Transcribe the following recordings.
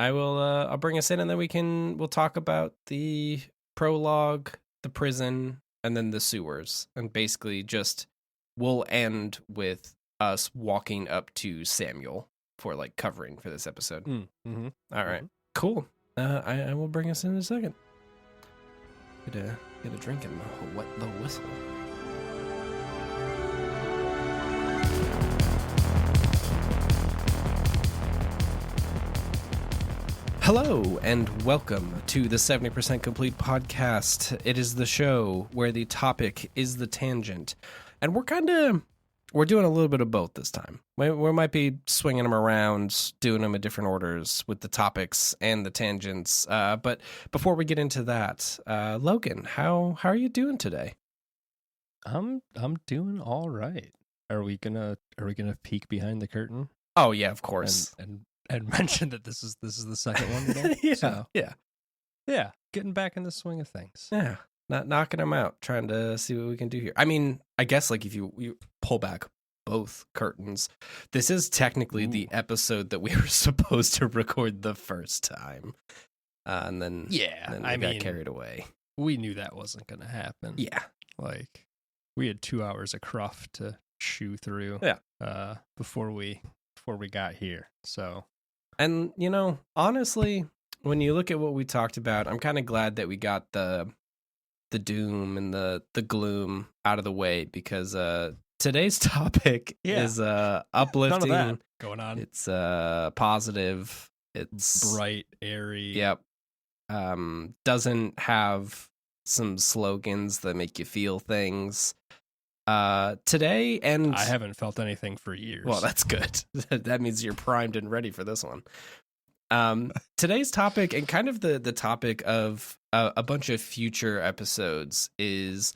I will. I'll bring us in, and then we'll talk about the prologue, the prison, and then the sewers, and basically just we'll end with us walking up to Samuel for like covering for this episode. Mm-hmm. All right, cool. I will bring us in a second. Get a drink and wet the whistle. Hello and welcome to the 70% Complete podcast. It is the show where the topic is the tangent, and we're doing a little bit of both this time. We might be swinging them around, doing them in different orders with the topics and the tangents. But before we get into that, Logan, how are you doing today? I'm doing all right. Are we gonna peek behind the curtain? Oh yeah, of course. And mention that this is the second one today. Yeah. Getting back in the swing of things. Yeah, not knocking them out, trying to see what we can do here. I mean, I guess like if you pull back both curtains, this is technically the episode that we were supposed to record the first time, and then we got carried away. We knew that wasn't going to happen. Yeah, like we had 2 hours of cruff to chew through. Yeah, before we got here. So. And, you know, honestly, when you look at what we talked about, I'm kind of glad that we got the doom and the gloom out of the way, because today's topic is uplifting. None of that going on. It's positive. It's bright, airy. Yep. Doesn't have some slogans that make you feel things. Today, and I haven't felt anything for years. Well, that's good. That means you're primed and ready for this one. Today's topic, and kind of the topic of a bunch of future episodes, is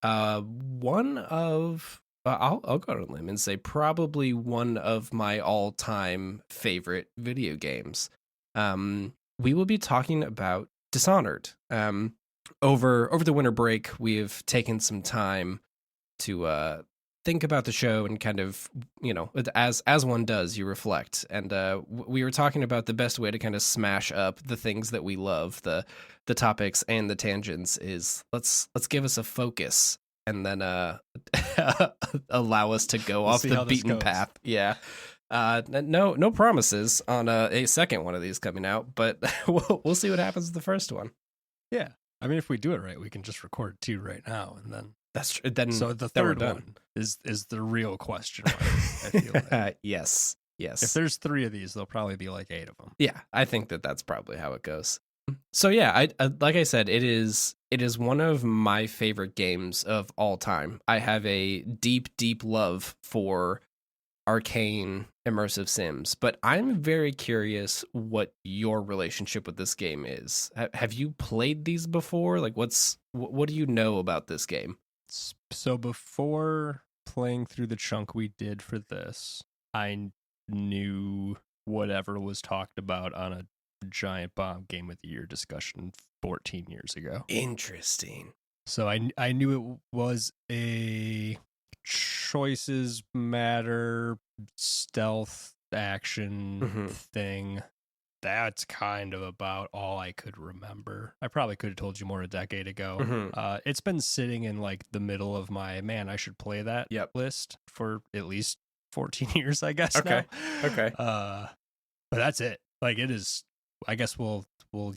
one of I'll go on a limb and say probably one of my all-time favorite video games. We will be talking about Dishonored. Over the winter break, we've taken some time to think about the show and kind of, you know, as one does, you reflect. And we were talking about the best way to kind of smash up the things that we love, the topics and the tangents, is let's give us a focus and then allow us to go off the beaten path. Yeah. No promises on a second one of these coming out, but we'll see what happens with the first one. Yeah. I mean, if we do it right, we can just record 2 right now, and then that's true. Then so the third one is the real question mark. I feel like. Yes. If there's 3 of these, there'll probably be like 8 of them. Yeah, I think that's probably how it goes. So yeah, I like I said, it is one of my favorite games of all time. I have a deep love for arcane immersive sims, but I'm very curious what your relationship with this game is. Have you played these before? Like, what do you know about this game? So before playing through the chunk we did for this, I knew whatever was talked about on a Giant Bomb Game of the Year discussion 14 years ago. Interesting. So I knew it was a choices matter stealth action thing. That's kind of about all I could remember. I probably could have told you more a decade ago. It's been sitting in like the middle of my I should play that list for at least 14 years, I guess. Okay. Now. Okay. But that's it. Like it is. I guess we'll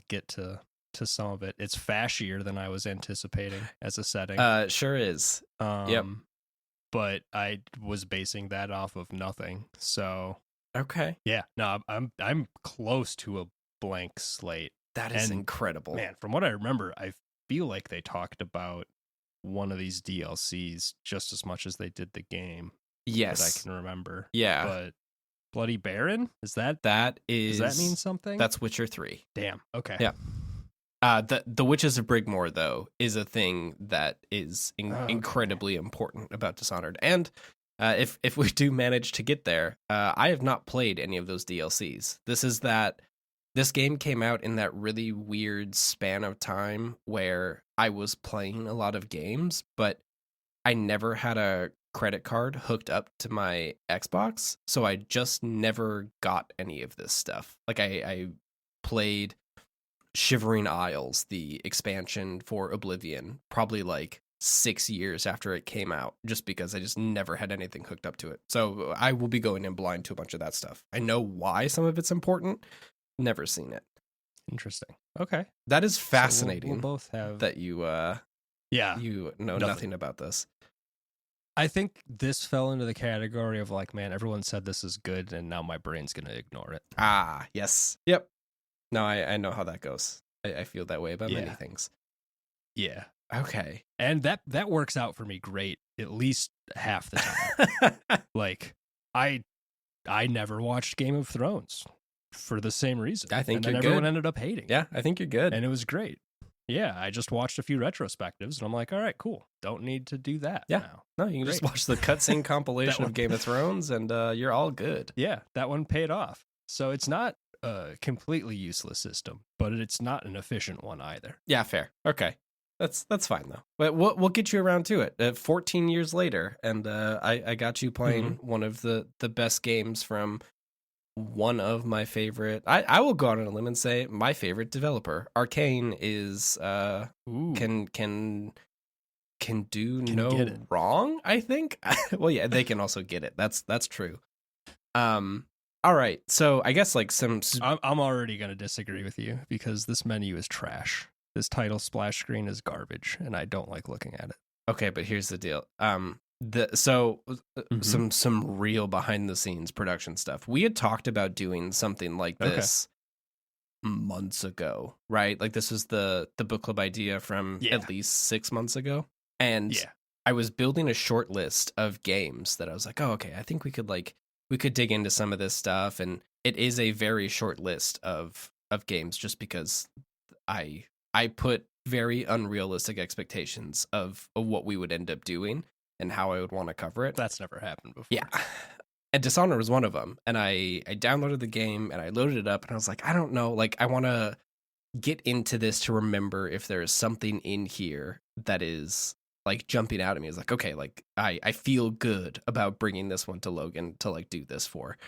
get to some of it. It's fashier than I was anticipating as a setting. Sure is. Yep. But I was basing that off of nothing. So. Okay. Yeah, no, I'm close to a blank slate. That is incredible. Man, from what I remember, I feel like they talked about one of these DLCs just as much as they did the game. Yes. That I can remember. Yeah. But Bloody Baron? Does that mean something? That's Witcher 3. Damn. Okay. Yeah. The Witches of Brigmore, though, is a thing that is incredibly important about Dishonored. And if we do manage to get there, I have not played any of those DLCs. This game came out in that really weird span of time where I was playing a lot of games, but I never had a credit card hooked up to my Xbox, so I just never got any of this stuff. Like I played Shivering Isles, the expansion for Oblivion, probably like 6 years after it came out, just because I just never had anything hooked up to it. So I will be going in blind to a bunch of that stuff. I know why some of it's important, never seen it. Interesting. Okay. That is fascinating. So we'll both have that you you know nothing about this. I think this fell into the category of like, man, everyone said this is good, and now my brain's gonna ignore it. Ah, yes. Yep. No, I know how that goes. I feel that way about many things. Yeah. Okay. And that works out for me great, at least half the time. Like, I never watched Game of Thrones for the same reason. I think and then everyone ended up hating. Yeah, I think you're good. And it was great. Yeah, I just watched a few retrospectives, and I'm like, all right, cool. Don't need to do that now. No, you can just watch the cutscene compilation of Game of Thrones, and you're all good. Yeah, that one paid off. So it's not a completely useless system, but it's not an efficient one either. Yeah, fair. Okay. That's fine, though. But we'll get you around to it. 14 years later, and I got you playing one of the best games from one of my favorite. I will go out on a limb and say my favorite developer. Arcane is can do no wrong, I think. Well, yeah, they can also get it. That's true. All right, so I guess like some. I'm already gonna disagree with you because this menu is trash. This title splash screen is garbage, and I don't like looking at it. Okay, but here's the deal. Some real behind the scenes production stuff. We had talked about doing something like this months ago, right? Like this was the book club idea from at least 6 months ago, and I was building a short list of games that I was like, oh, okay, I think we could dig into some of this stuff, and it is a very short list of games, just because I put very unrealistic expectations of what we would end up doing and how I would want to cover it. That's never happened before. Yeah. And Dishonored was one of them. And I downloaded the game and I loaded it up and I was like, I don't know. Like, I want to get into this to remember if there is something in here that is like jumping out at me. It's like, okay, like I feel good about bringing this one to Logan to like do this for.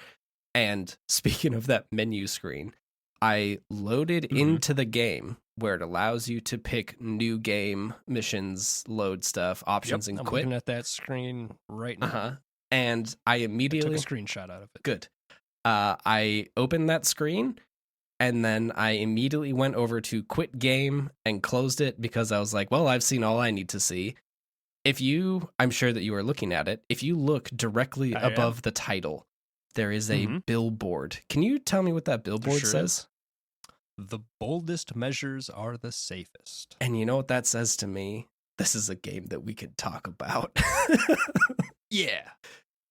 And speaking of that menu screen, I loaded into the game where it allows you to pick new game, missions, load stuff, options, and I'm quit. looking at that screen right now. And I immediately took a screenshot out of it. Good. I opened that screen, and then I immediately went over to quit game and closed it because I was like, well, I've seen all I need to see. I'm sure that you are looking at it. If you look directly above the title, there is a billboard. Can you tell me what that billboard says? The boldest measures are the safest. And you know what that says to me? This is a game that we could talk about. Yeah.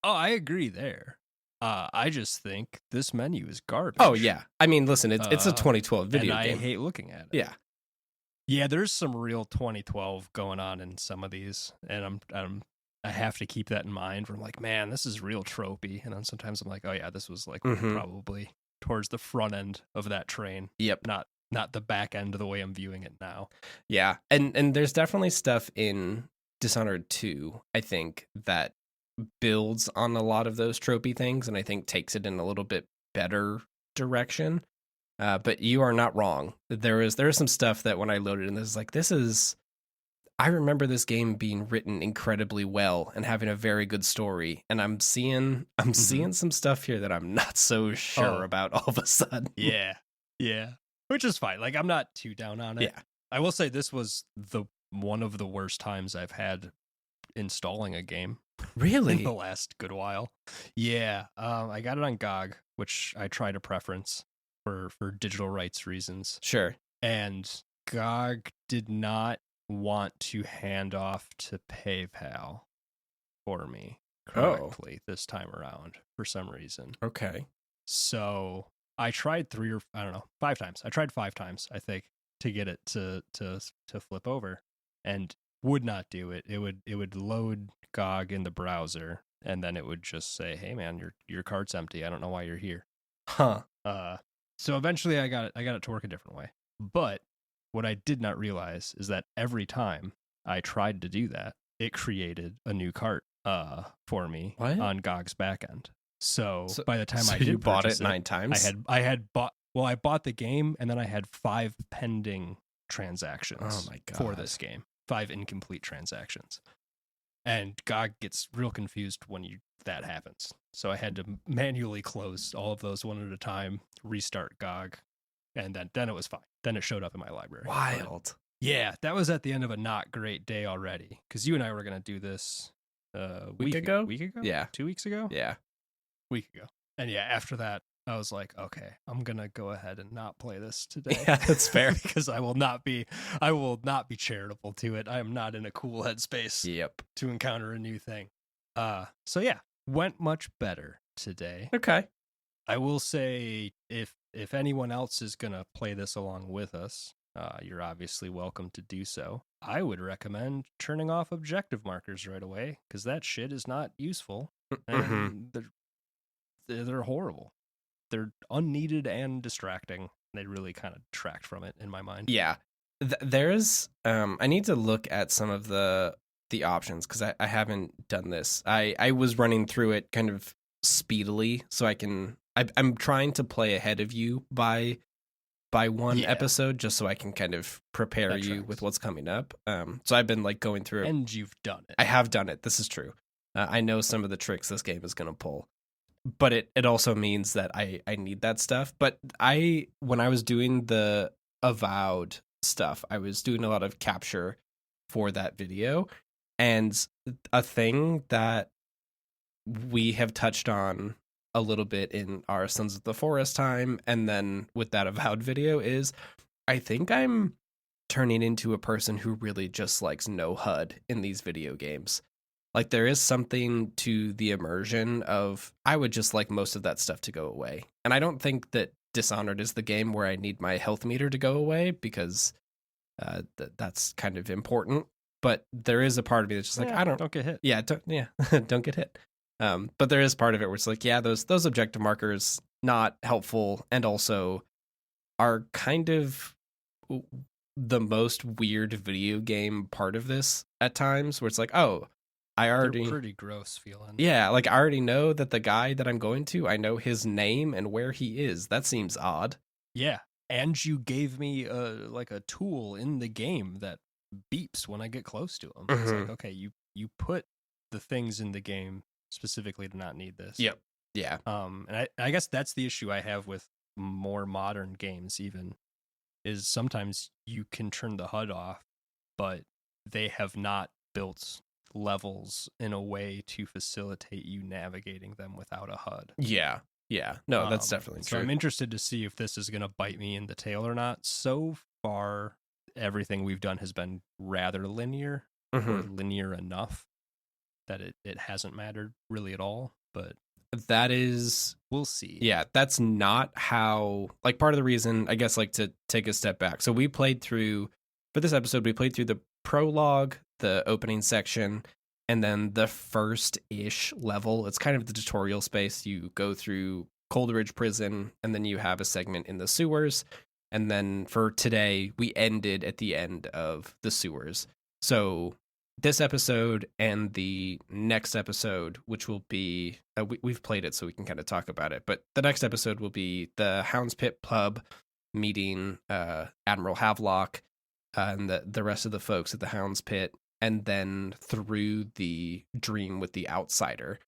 Oh, I agree there. I just think this menu is garbage. Oh, yeah. I mean, listen, it's a 2012 video and game. I hate looking at it. Yeah. Yeah, there's some real 2012 going on in some of these, and I have to keep that in mind. Where I'm like, man, this is real tropey, and then sometimes I'm like, oh yeah, this was like probably towards the front end of that train. Yep. Not the back end of the way I'm viewing it now. Yeah, and there's definitely stuff in Dishonored 2, I think, that builds on a lot of those tropey things, and I think takes it in a little bit better direction. But you are not wrong. There is some stuff that when I loaded in, I remember this game being written incredibly well and having a very good story, and I'm seeing some stuff here that I'm not so sure about all of a sudden. Yeah, which is fine. Like, I'm not too down on it. Yeah, I will say this was one of the worst times I've had installing a game. Really? In the last good while. Yeah, I got it on GOG, which I tried to preference for digital rights reasons. Sure. And GOG did not want to hand off to PayPal for me correctly this time around for some reason. Okay. So I tried 5 times. I tried 5 times, I think, to get it to flip over, and would not do it. It would load GOG in the browser, and then it would just say, "Hey man, your card's empty. I don't know why you're here." Huh. So eventually I got it to work a different way. But what I did not realize is that every time I tried to do that, it created a new cart for me on GOG's backend. So by the time I did you bought purchase it 9 times. I had bought Well, I bought the game and then I had 5 pending transactions Oh my God. for this game. 5 incomplete transactions. And GOG gets real confused when that happens. So I had to manually close all of those one at a time, restart GOG, and then it was fine. Then it showed up in my library. Wild. But yeah, that was at the end of a not great day already. Because you and I were going to do this a Week ago? Yeah. 2 weeks ago? Yeah. Week ago. And yeah, after that, I was like, okay, I'm going to go ahead and not play this today. Yeah, that's fair. Because I will not be charitable to it. I am not in a cool headspace to encounter a new thing. So yeah, went much better today. Okay. I will say if anyone else is going to play this along with us, you're obviously welcome to do so. I would recommend turning off objective markers right away because that shit is not useful. And they're horrible. They're unneeded and distracting. They really kind of detract from it in my mind. Yeah. There's I need to look at some of the options because I haven't done this. I was running through it kind of speedily so I'm trying to play ahead of you by one episode just so I can kind of prepare you with what's coming up. So I've been like going through it. And you've done it. I have done it. This is true. I know some of the tricks this game is going to pull. But it also means that I need that stuff. But when I was doing the Avowed stuff, I was doing a lot of capture for that video. And a thing that we have touched on a little bit in our Sons of the Forest time, and then with that Avowed video, is I think I'm turning into a person who really just likes no HUD in these video games. Like, there is something to the immersion of, I would just like most of that stuff to go away. And I don't think that Dishonored is the game where I need my health meter to go away, because that's kind of important. But there is a part of me that's just like, don't get hit. Yeah, don't get hit. But there is part of it where it's like, yeah, those objective markers, not helpful, and also are kind of the most weird video game part of this at times, where it's like, oh, they're pretty gross feeling. Yeah, like I already know that the guy that I'm going to, I know his name and where he is. That seems odd. Yeah, and you gave me a tool in the game that beeps when I get close to him. It's like, okay, you put the things in the game specifically to not need this. Yep. Yeah. And I guess that's the issue I have with more modern games even, is sometimes you can turn the HUD off, but they have not built levels in a way to facilitate you navigating them without a HUD. Yeah. No, that's definitely true. So I'm interested to see if this is going to bite me in the tail or not. So far, everything we've done has been rather linear, or linear enough that it hasn't mattered really at all. But that is, we'll see. Yeah, that's not how, like, part of the reason, I guess, like, to take a step back. So we played through, for this episode, we played through the prologue, the opening section, and then the first-ish level. It's kind of the tutorial space. You go through Coleridge Prison, and then you have a segment in the sewers. And then for today, we ended at the end of the sewers. So this episode and the next episode, which will be, we've played it so we can kind of talk about it, but the next episode will be the Hound's Pit pub meeting Admiral Havelock and the rest of the folks at the Hound's Pit, and then through the dream with the outsider.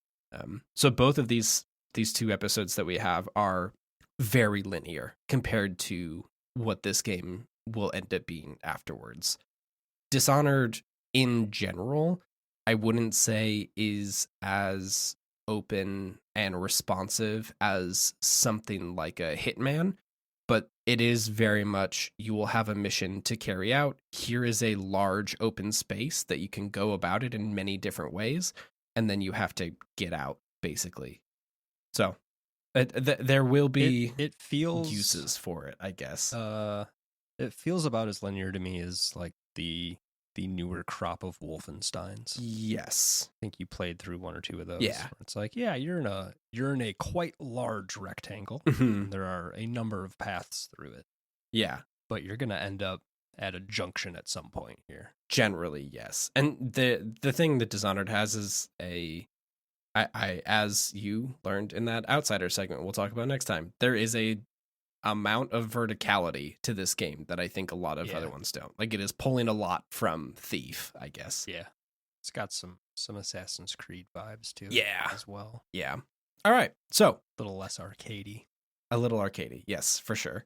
So both of these two episodes that we have are very linear compared to what this game will end up being afterwards. Dishonored, in general, I wouldn't say is as open and responsive as something like a Hitman, but it is very much, you will have a mission to carry out. Here is a large open space that you can go about it in many different ways, and then you have to get out, basically. So there will be it feels uses for it, I guess. It feels about as linear to me as like the newer crop of Wolfensteins. Yes, I think you played through one or two of those. Yeah, it's like, yeah, you're in a quite large rectangle. There are a number of paths through it. Yeah, but you're gonna end up at a junction at some point here. Generally, yes. And the thing that Dishonored has is I as you learned in that Outsider segment we'll talk about next time, there is a amount of verticality to this game that I think a lot of other ones don't. Like, it is pulling a lot from Thief, I guess. Yeah. It's got some Assassin's Creed vibes too. Yeah. As well. Yeah. All right. So, a little less arcadey. A little arcadey. Yes, for sure.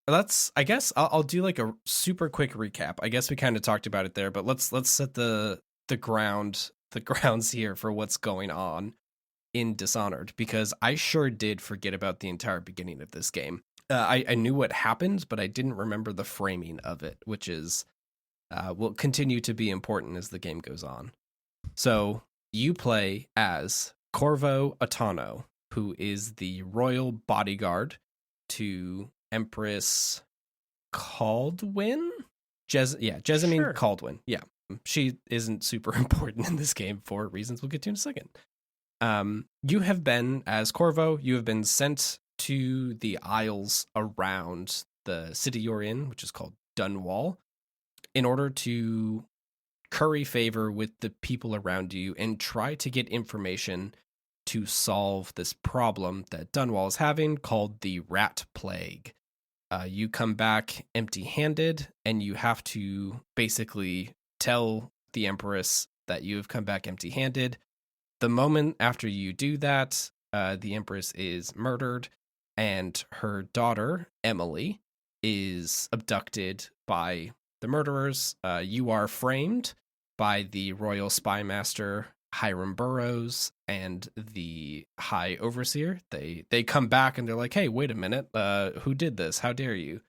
I guess I'll do like a super quick recap. I guess we kind of talked about it there, but let's set the grounds here for what's going on in Dishonored, because I sure did forget about the entire beginning of this game. I knew what happened, but I didn't remember the framing of it, which is will continue to be important as the game goes on. So you play as Corvo Atano, who is the royal bodyguard to Empress Caldwin? Jessamine Sure. Caldwin. Yeah. She isn't super important in this game for reasons we'll get to in a second. You have been, as Corvo, you have been sent to the isles around the city you're in, which is called Dunwall, in order to curry favor with the people around you and try to get information to solve this problem that Dunwall is having called the Rat Plague. You come back empty-handed, and you have to basically tell the Empress that you have come back empty-handed. The moment after you do that, the Empress is murdered, and her daughter, Emily, is abducted by the murderers. You are framed by the royal spy master, Hiram Burrows, and the High Overseer. They come back and they're like, hey, wait a minute, who did this? How dare you?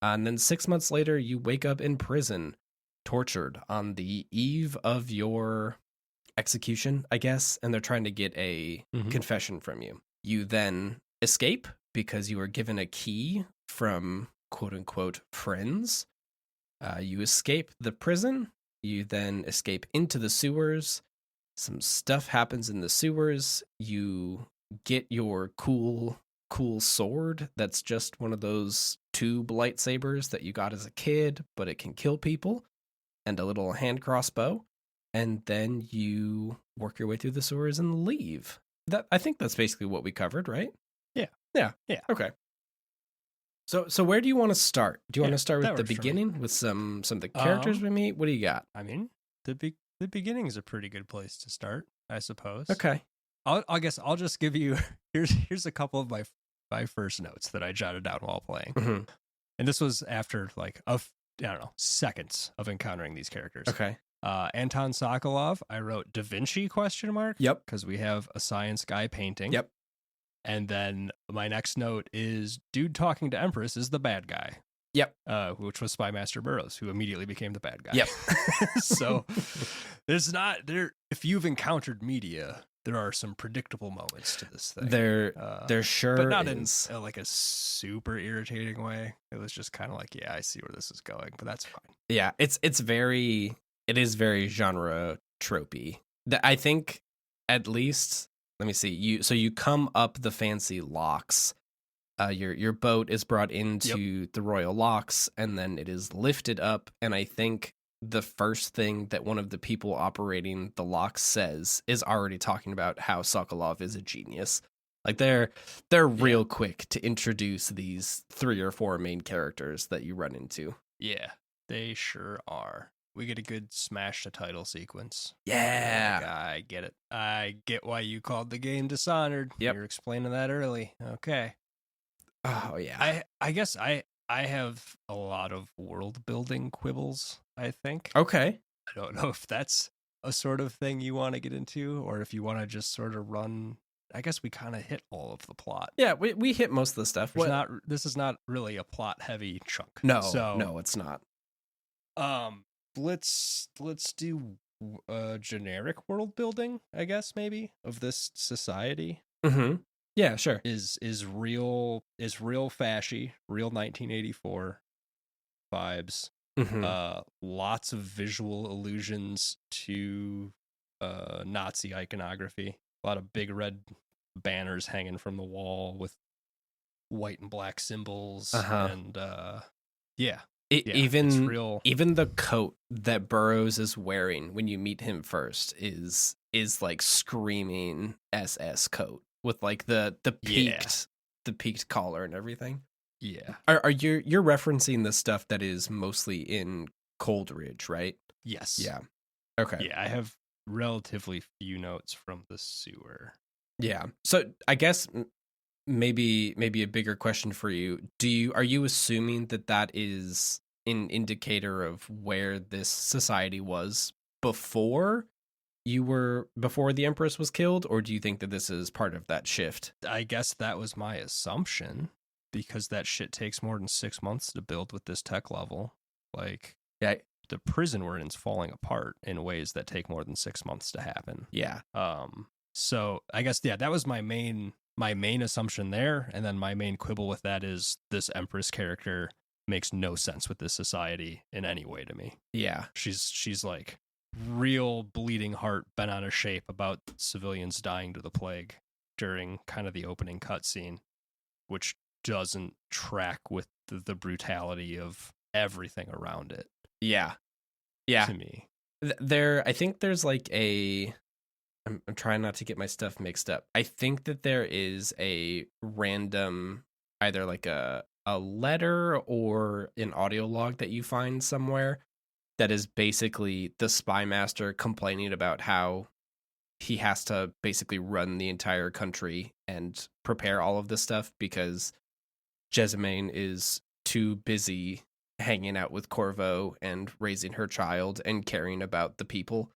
And then 6 months later, you wake up in prison, tortured on the eve of your execution, I guess, and they're trying to get a confession from you. You then escape because you are given a key from quote-unquote friends. You escape the prison. You then escape into the sewers. Some stuff happens in the sewers. You get your cool sword that's just one of those tube lightsabers that you got as a kid, but it can kill people, and a little hand crossbow. And then you work your way through the sewers and leave. I think that's basically what we covered, right? Yeah. Okay. So where do you want to start? Do you want to start with the beginning, with some of the characters we meet? What do you got? I mean, the beginning is a pretty good place to start, I suppose. Okay. I guess I'll just give you here's a couple of my first notes that I jotted down while playing. Mm-hmm. And this was after like I don't know, seconds of encountering these characters. Okay. Anton Sokolov, I wrote Da Vinci ? Yep. Because we have a science guy painting. Yep. And then my next note is dude talking to Empress is the bad guy. Yep. Which was Spy Master Burrows, who immediately became the bad guy. Yep. So if you've encountered media, there are some predictable moments to this thing. There sure but not is. in like a super irritating way. It was just kind of like, yeah, I see where this is going, but that's fine. Yeah, it is very genre tropey. I think, at least, let me see. You come up the fancy locks. Your boat is brought into the royal locks, and then it is lifted up. And I think the first thing that one of the people operating the locks says is already talking about how Sokolov is a genius. Like they're real quick to introduce these 3 or 4 main characters that you run into. Yeah, they sure are. We get a good smash the title sequence. Yeah. Like, I get it. I get why you called the game Dishonored. Yep. You're explaining that early. Okay. Oh yeah. I guess I have a lot of world building quibbles, I think. Okay. I don't know if that's a sort of thing you want to get into, or if you want to just sort of run. I guess we kind of hit all of the plot. Yeah, we hit most of the stuff. This is not really a plot heavy chunk. No, it's not. Let's do generic world building, I guess, maybe, of this society. Mm-hmm. Yeah, sure. Is real fashy, real 1984 vibes. Mm-hmm. Lots of visual allusions to Nazi iconography. A lot of big red banners hanging from the wall with white and black symbols. And even the coat that Burrows is wearing when you meet him first is like screaming SS coat with like the peaked collar and everything. Yeah. Are you're referencing the stuff that is mostly in Coldridge, right? Yes. Yeah. Okay. Yeah, I have relatively few notes from the sewer. Yeah. So I guess maybe a bigger question for you. Are you assuming that that is an indicator of where this society was before before the Empress was killed, or do you think that this is part of that shift? I guess that was my assumption, because that shit takes more than 6 months to build with this tech level. Like, Yeah. the prison we're in is falling apart in ways that take more than 6 months to happen. Yeah. So I guess, yeah, that was my main assumption there. And then my main quibble with that is this Empress character makes no sense with this society in any way to me. Yeah. She's like real bleeding heart, bent out of shape about civilians dying to the plague during kind of the opening cutscene, which doesn't track with the brutality of everything around it. Yeah. Yeah. To me. I think there's like I'm trying not to get my stuff mixed up. I think that there is a random, either like a letter or an audio log that you find somewhere that is basically the spy master complaining about how he has to basically run the entire country and prepare all of this stuff because Jessamine is too busy hanging out with Corvo and raising her child and caring about the people,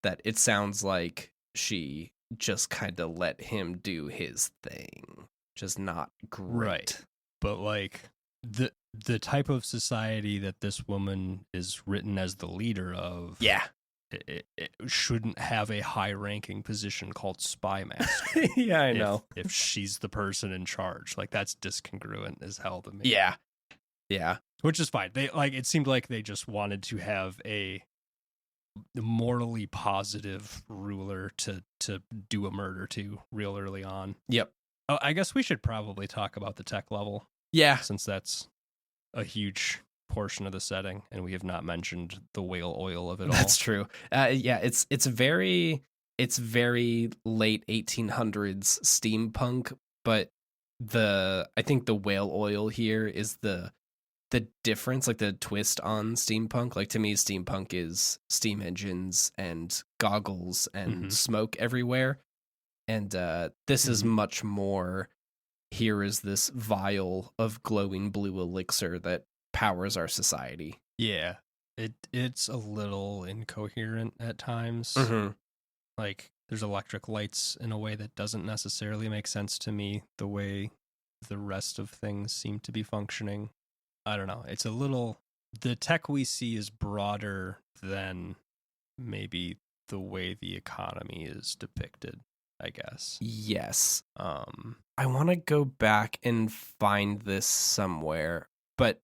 that it sounds like she just kind of let him do his thing. Just not great. Right. But like the type of society that this woman is written as the leader of, Yeah. it shouldn't have a high-ranking position called spy master. Yeah, I know. If she's the person in charge, like, that's discongruent as hell to me. Yeah. Yeah. Which is fine. It seemed like they just wanted to have a morally positive ruler to do a murder to real early on. Yep. Oh, I guess we should probably talk about the tech level. Yeah. Since that's a huge portion of the setting, and we have not mentioned the whale oil of it all. That's true. Yeah, it's very late 1800s steampunk, but I think the whale oil here is the difference, like the twist on steampunk. Like, to me, steampunk is steam engines and goggles and smoke everywhere, and this is much more. Here is this vial of glowing blue elixir that powers our society. Yeah, it's a little incoherent at times. Like, there's electric lights in a way that doesn't necessarily make sense to me, the way the rest of things seem to be functioning. I don't know. It's a little... The tech we see is broader than maybe the way the economy is depicted, I guess. Yes. I want to go back and find this somewhere, but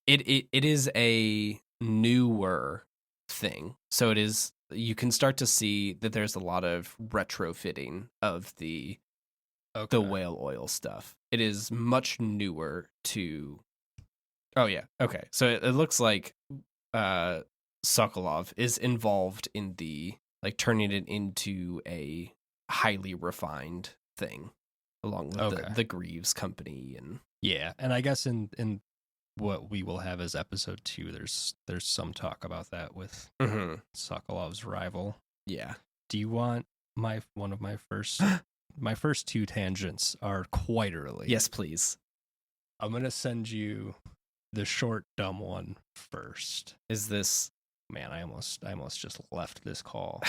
it is a newer thing. So it is, you can start to see that there's a lot of retrofitting of the whale oil stuff. It is much newer to... Oh yeah. Okay. So it looks like Sokolov is involved in the, like, turning it into a highly refined thing, along with the Greaves company. And yeah, and I guess in what we will have as episode 2, there's some talk about that with Sokolov's rival. Yeah. Do you want one of my first my first 2 tangents are quite early. Yes, please. I'm gonna send you the short dumb one first. Is this... Man, I almost just left this call.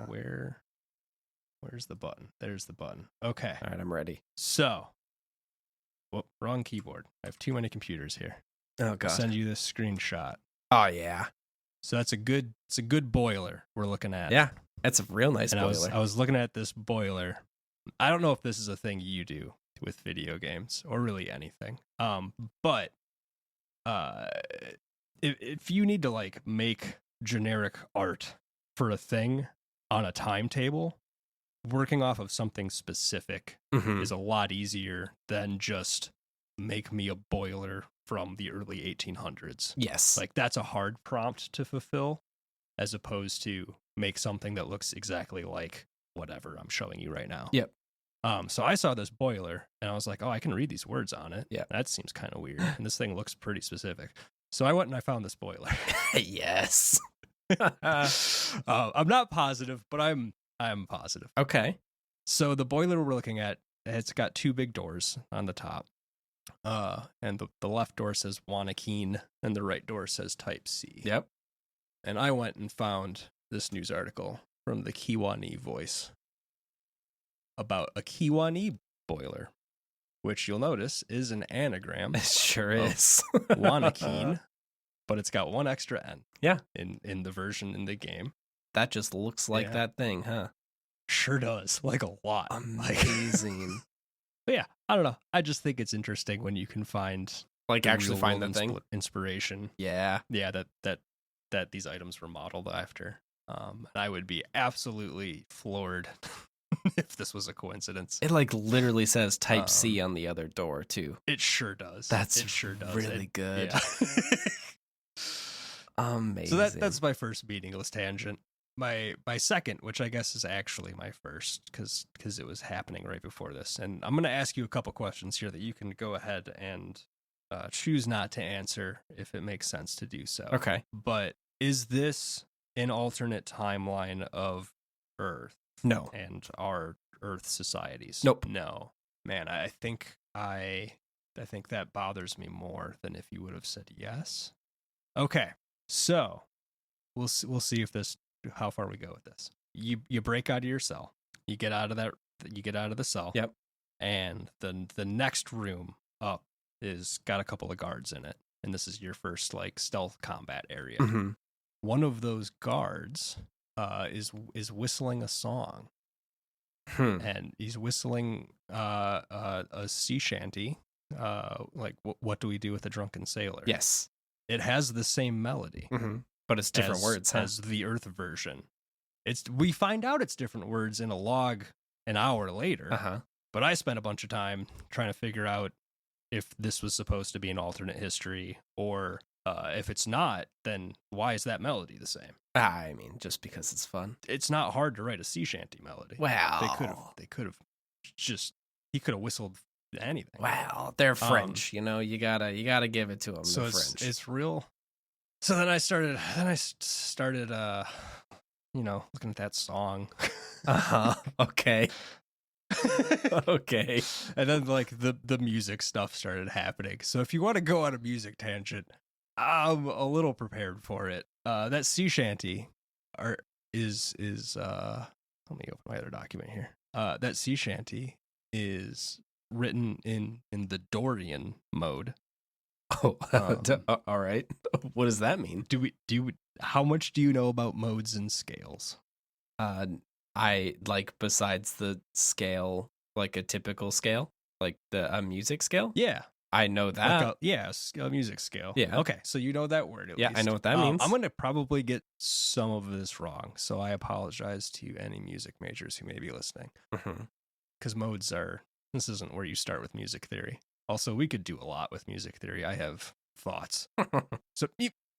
Where's the button? There's the button. Okay. All right, I'm ready. So, wrong keyboard. I have too many computers here. Oh god. I'll send you this screenshot. Oh yeah. So it's a good boiler we're looking at. Yeah. That's a real nice boiler. I was looking at this boiler. I don't know if this is a thing you do with video games or really anything. But if you need to, like, make generic art for a thing on a timetable, working off of something specific is a lot easier than just make me a boiler from the early 1800s. Yes. Like, that's a hard prompt to fulfill, as opposed to make something that looks exactly like whatever I'm showing you right now. Yep. So I saw this boiler and I was like, oh, I can read these words on it. Yeah. That seems kind of weird. And this thing looks pretty specific. So I went and I found this boiler. Yes. I'm not positive, but I'm positive. Okay. So the boiler we're looking at, it's got 2 big doors on the top. And the left door says Wanakeen and the right door says Type C. Yep. And I went and found this news article from the Kiwani Voice about a Kiwani boiler, which you'll notice is an anagram. It sure is. Wanakeen, but it's got 1 extra N. Yeah. In the version in the game. That just looks like that thing, huh? Sure does. Like a lot. Amazing. But yeah, I don't know. I just think it's interesting when you can find actually find the thing. Inspiration. Yeah. Yeah, that these items were modeled after. And I would be absolutely floored if this was a coincidence. It literally says Type C on the other door too. It sure does. It sure does. Really good. Yeah. Amazing. So that's my first meaningless tangent. My second, which I guess is actually my first, because it was happening right before this, and I'm going to ask you a couple questions here that you can go ahead and choose not to answer if it makes sense to do so. Okay. But is this an alternate timeline of Earth? No. And our Earth societies? Nope. No. Man, I think that bothers me more than if you would have said yes. Okay. So we'll see if how far we go with this. You break out of your cell. You get out of the cell. Yep. And the next room up is got a couple of guards in it. And this is your first stealth combat area. Mm-hmm. One of those guards is whistling a song. And he's whistling a sea shanty. What do we do with a drunken sailor? Yes. It has the same melody. Mm-hmm. But it's different words, huh? As the Earth version. We find out it's different words in a log an hour later. Uh-huh. But I spent a bunch of time trying to figure out if this was supposed to be an alternate history, or if it's not, then why is that melody the same? I mean, just because it's fun. It's not hard to write a sea shanty melody. Wow. They could have he could have whistled anything. Wow. They're French, you gotta give it to them. So French. It's real. So then I started looking at that song. Uh-huh. Okay. Okay. And then the music stuff started happening. So if you want to go on a music tangent, I'm a little prepared for it. That sea shanty is let me open my other document here. That sea shanty is written in the Dorian mode. Oh, all right. What does that mean? How much do you know about modes and scales? I besides the scale, a typical scale, a music scale. Yeah, I know that. A music scale. Yeah. Okay, so you know that word. At least. I know what that means. I'm going to probably get some of this wrong, so I apologize to any music majors who may be listening. Because modes this isn't where you start with music theory. Also, we could do a lot with music theory. I have thoughts. So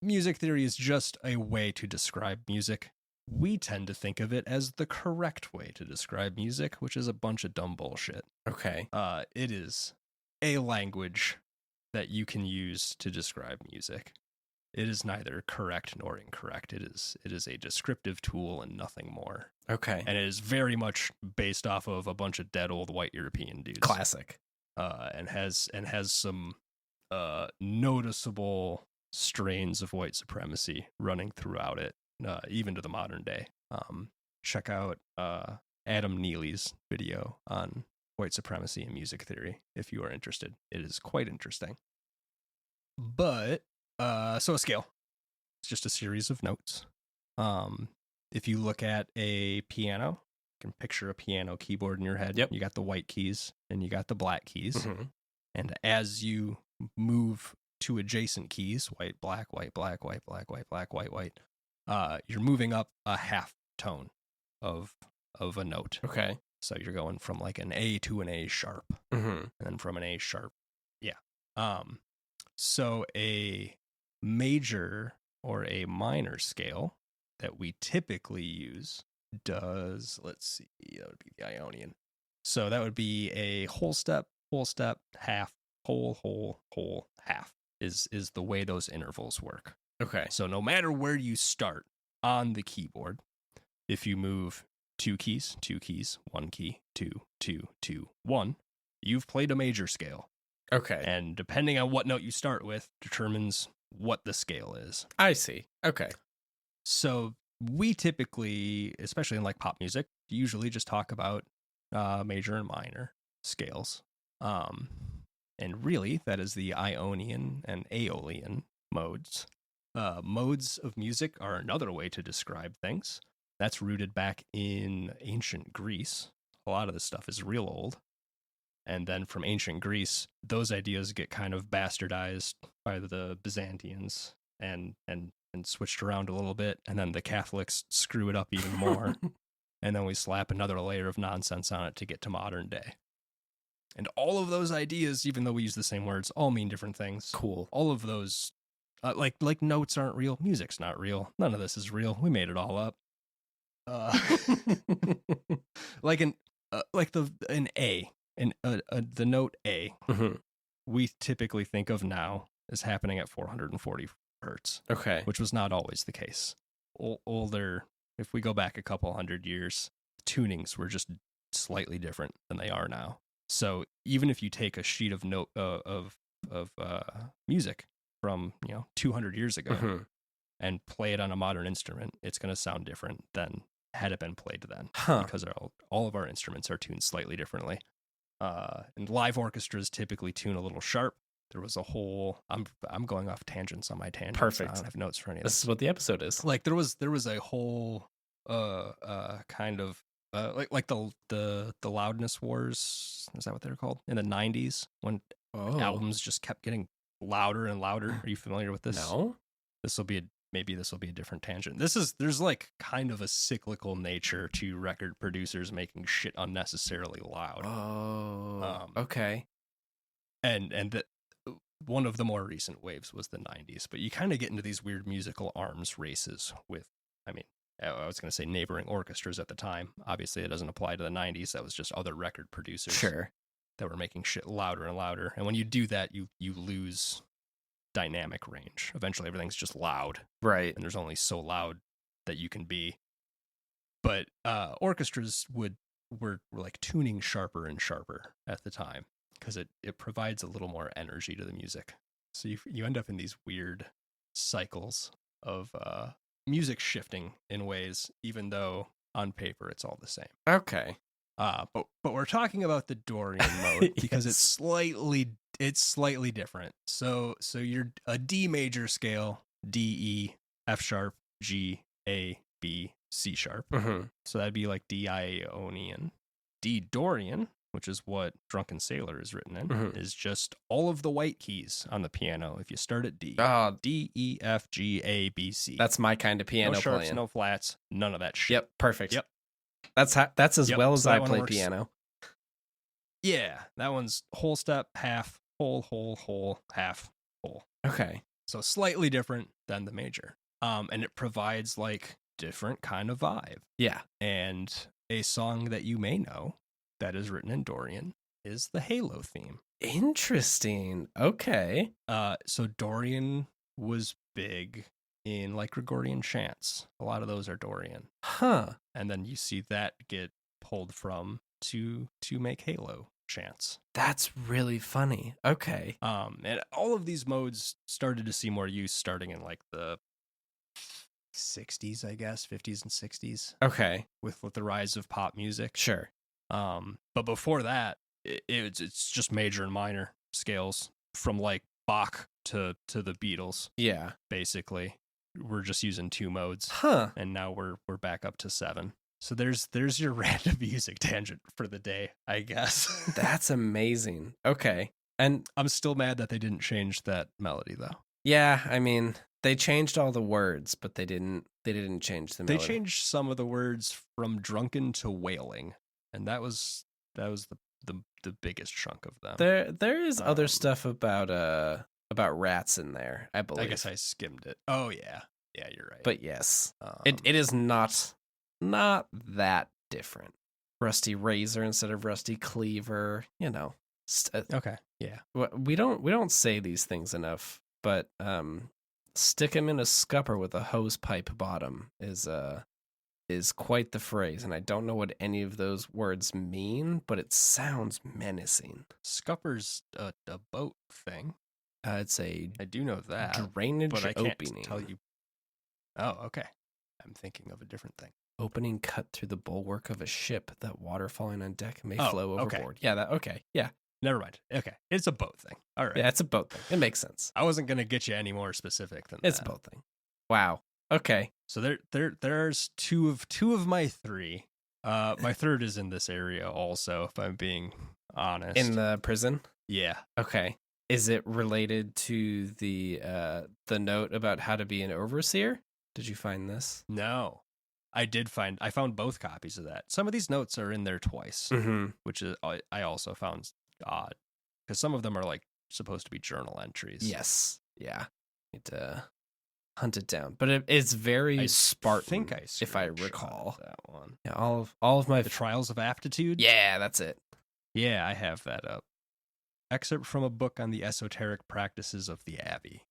music theory is just a way to describe music. We tend to think of it as the correct way to describe music, which is a bunch of dumb bullshit. Okay. It is a language that you can use to describe music. It is neither correct nor incorrect. It is a descriptive tool and nothing more. Okay. And it is very much based off of a bunch of dead old white European dudes. Classic. And has some noticeable strains of white supremacy running throughout it, even to the modern day. Check out Adam Neely's video on white supremacy and music theory if you are interested. It is quite interesting. But so a scale, it's just a series of notes. If you look at a piano, you can picture a piano keyboard in your head. Yep. You got the white keys and you got the black keys. Mm-hmm. And as you move to adjacent keys, white, black, white, black, white, black, white, black, white, white, you're moving up a half tone of a note. Okay. So you're going from an A to an A sharp, and then from an A sharp. Yeah. So a major or a minor scale that we typically use does, let's see, that would be the Ionian. So that would be a whole step, half, whole, half is the way those intervals work. Okay. So no matter where you start on the keyboard, if you move 2 keys, 1 key, 2, 2, 2, 1, you've played a major scale. Okay. And depending on what note you start with determines what the scale is. I see. Okay. So we typically, especially in like pop music, usually just talk about major and minor scales. And really, that is the Ionian and Aeolian modes. Modes of music are another way to describe things. That's rooted back in ancient Greece. A lot of this stuff is real old. And then from ancient Greece, those ideas get kind of bastardized by the Byzantines and switched around a little bit. And then the Catholics screw it up even more. And then we slap another layer of nonsense on it to get to modern day. And all of those ideas, even though we use the same words, all mean different things. Cool. All of those, like notes aren't real. Music's not real. None of this is real. We made it all up. The note A, Mm-hmm. we typically think of now as happening at 440 hertz. Okay. Which was not always the case. Older, if we go back a couple hundred years, tunings were just slightly different than they are now. So even if you take a sheet of note of music from 200 years ago Mm-hmm. and play it on a modern instrument, it's going to sound different than had it been played then, because all of our instruments are tuned slightly differently. And live orchestras typically tune a little sharp. There was a whole. I'm going off tangents on my tangents. Perfect. I don't have notes for any of This is what the episode is. Like there was a whole kind of like the loudness wars. Is that what they're called in the 90s when albums just kept getting louder and louder? Are you familiar with this? No. Maybe this will be a different tangent. There's like kind of a cyclical nature to record producers making shit unnecessarily loud. Oh. Okay. And one of the more recent waves was the 90s, but you kind of get into these weird musical arms races with, I was going to say neighboring orchestras at the time. Obviously, it doesn't apply to the 90s. That was just other record producers that were making shit louder and louder. And when you do that, you lose dynamic range. Eventually, everything's just loud. Right. And there's only so loud that you can be. But orchestras were like tuning sharper and sharper at the time, because it provides a little more energy to the music. So you end up in these weird cycles of music shifting in ways, even though on paper it's all the same. Okay. But we're talking about the Dorian mode because Yes. it's slightly different. So you're a D major scale, D, E, F sharp, G, A, B, C sharp. Mm-hmm. So that'd be like D Ionian. D Dorian, which is what Drunken Sailor is written in, Mhm. is just all of the white keys on the piano. If you start at D, D, E, F, G, A, B, C. That's my kind of piano no sharps, playing. no flats, none of that shit. Yep. Perfect. Yep. That's as Yep, well as so that I one play works. piano. Yeah, that one's whole step, half, whole, half, whole. Okay. So slightly different than the major. And it provides like different kind of vibe. Yeah. And a song that you may know that is written in Dorian is the Halo theme. Interesting. Okay. So Dorian was big in like Gregorian chants. A lot of those are Dorian. Huh. And then you see that get pulled from to make Halo chants. That's really funny. Okay. And all of these modes started to see more use starting in like the 60s, I guess, 50s and 60s Okay. with the rise of pop music. Sure. But before that, it's just major and minor scales from like Bach to the Beatles. Yeah. Basically, we're just using 2 modes, Huh. and now we're back up to 7. So there's your random music tangent for the day, I guess. That's amazing. Okay. And I'm still mad that they didn't change that melody though. yeah, I mean, they changed all the words, but they didn't change the melody. They changed some of the words from drunken to wailing, and that was the biggest chunk of them. There is other stuff about rats in there, I believe. I guess I skimmed it. Oh yeah, you're right. But yes, it is not that different. Rusty razor instead of rusty cleaver. You know, Okay. Yeah. we don't say these things enough, but stick him in a scupper with a hose pipe bottom is quite the phrase, and I don't know what any of those words mean, but it sounds menacing. Scupper's a boat thing. It's a I do know that, drainage but I can't opening. tell you. Oh, okay. I'm thinking of a different thing. Opening cut through the bulwark of a ship that water falling on deck may Oh, flow okay. overboard. Yeah, okay. Yeah. Never mind. Okay. It's a boat thing. All right. Yeah, it's a boat thing. It makes sense. I wasn't going to get you any more specific than It's that. a boat thing. Wow. Okay. So there's two of my three. My third is in this area also, if I'm being honest. In the prison? Yeah. Okay. Is it related to the note about how to be an overseer? Did you find this? No. I found both copies of that. Some of these notes are in there twice, which is I also found odd because some of them are like supposed to be journal entries. Yes. Yeah. Need to hunt it down, but it's very Spartan. If I recall that one. Yeah, all of my the Trials of Aptitude. Yeah, that's it. Yeah, I have that up. Excerpt from a book on the esoteric practices of the Abbey.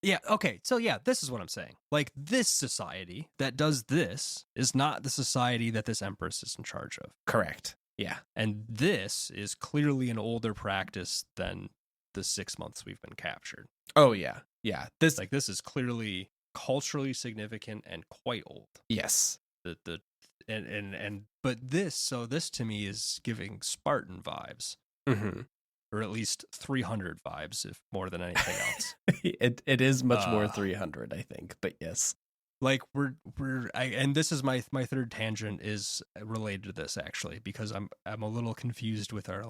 Yeah, okay. So yeah, this is what I'm saying. Like, this society that does this is not the society that this empress is in charge of. Correct. Yeah. And this is clearly an older practice than the 6 months we've been captured. Oh yeah. Yeah. This is clearly culturally significant and quite old. Yes. But this to me is giving Spartan vibes. Mm-hmm. Or at least 300 vibes, if more than anything else. it is much more 300, I think, but yes. Like and this is my third tangent is related to this actually, because I'm a little confused with our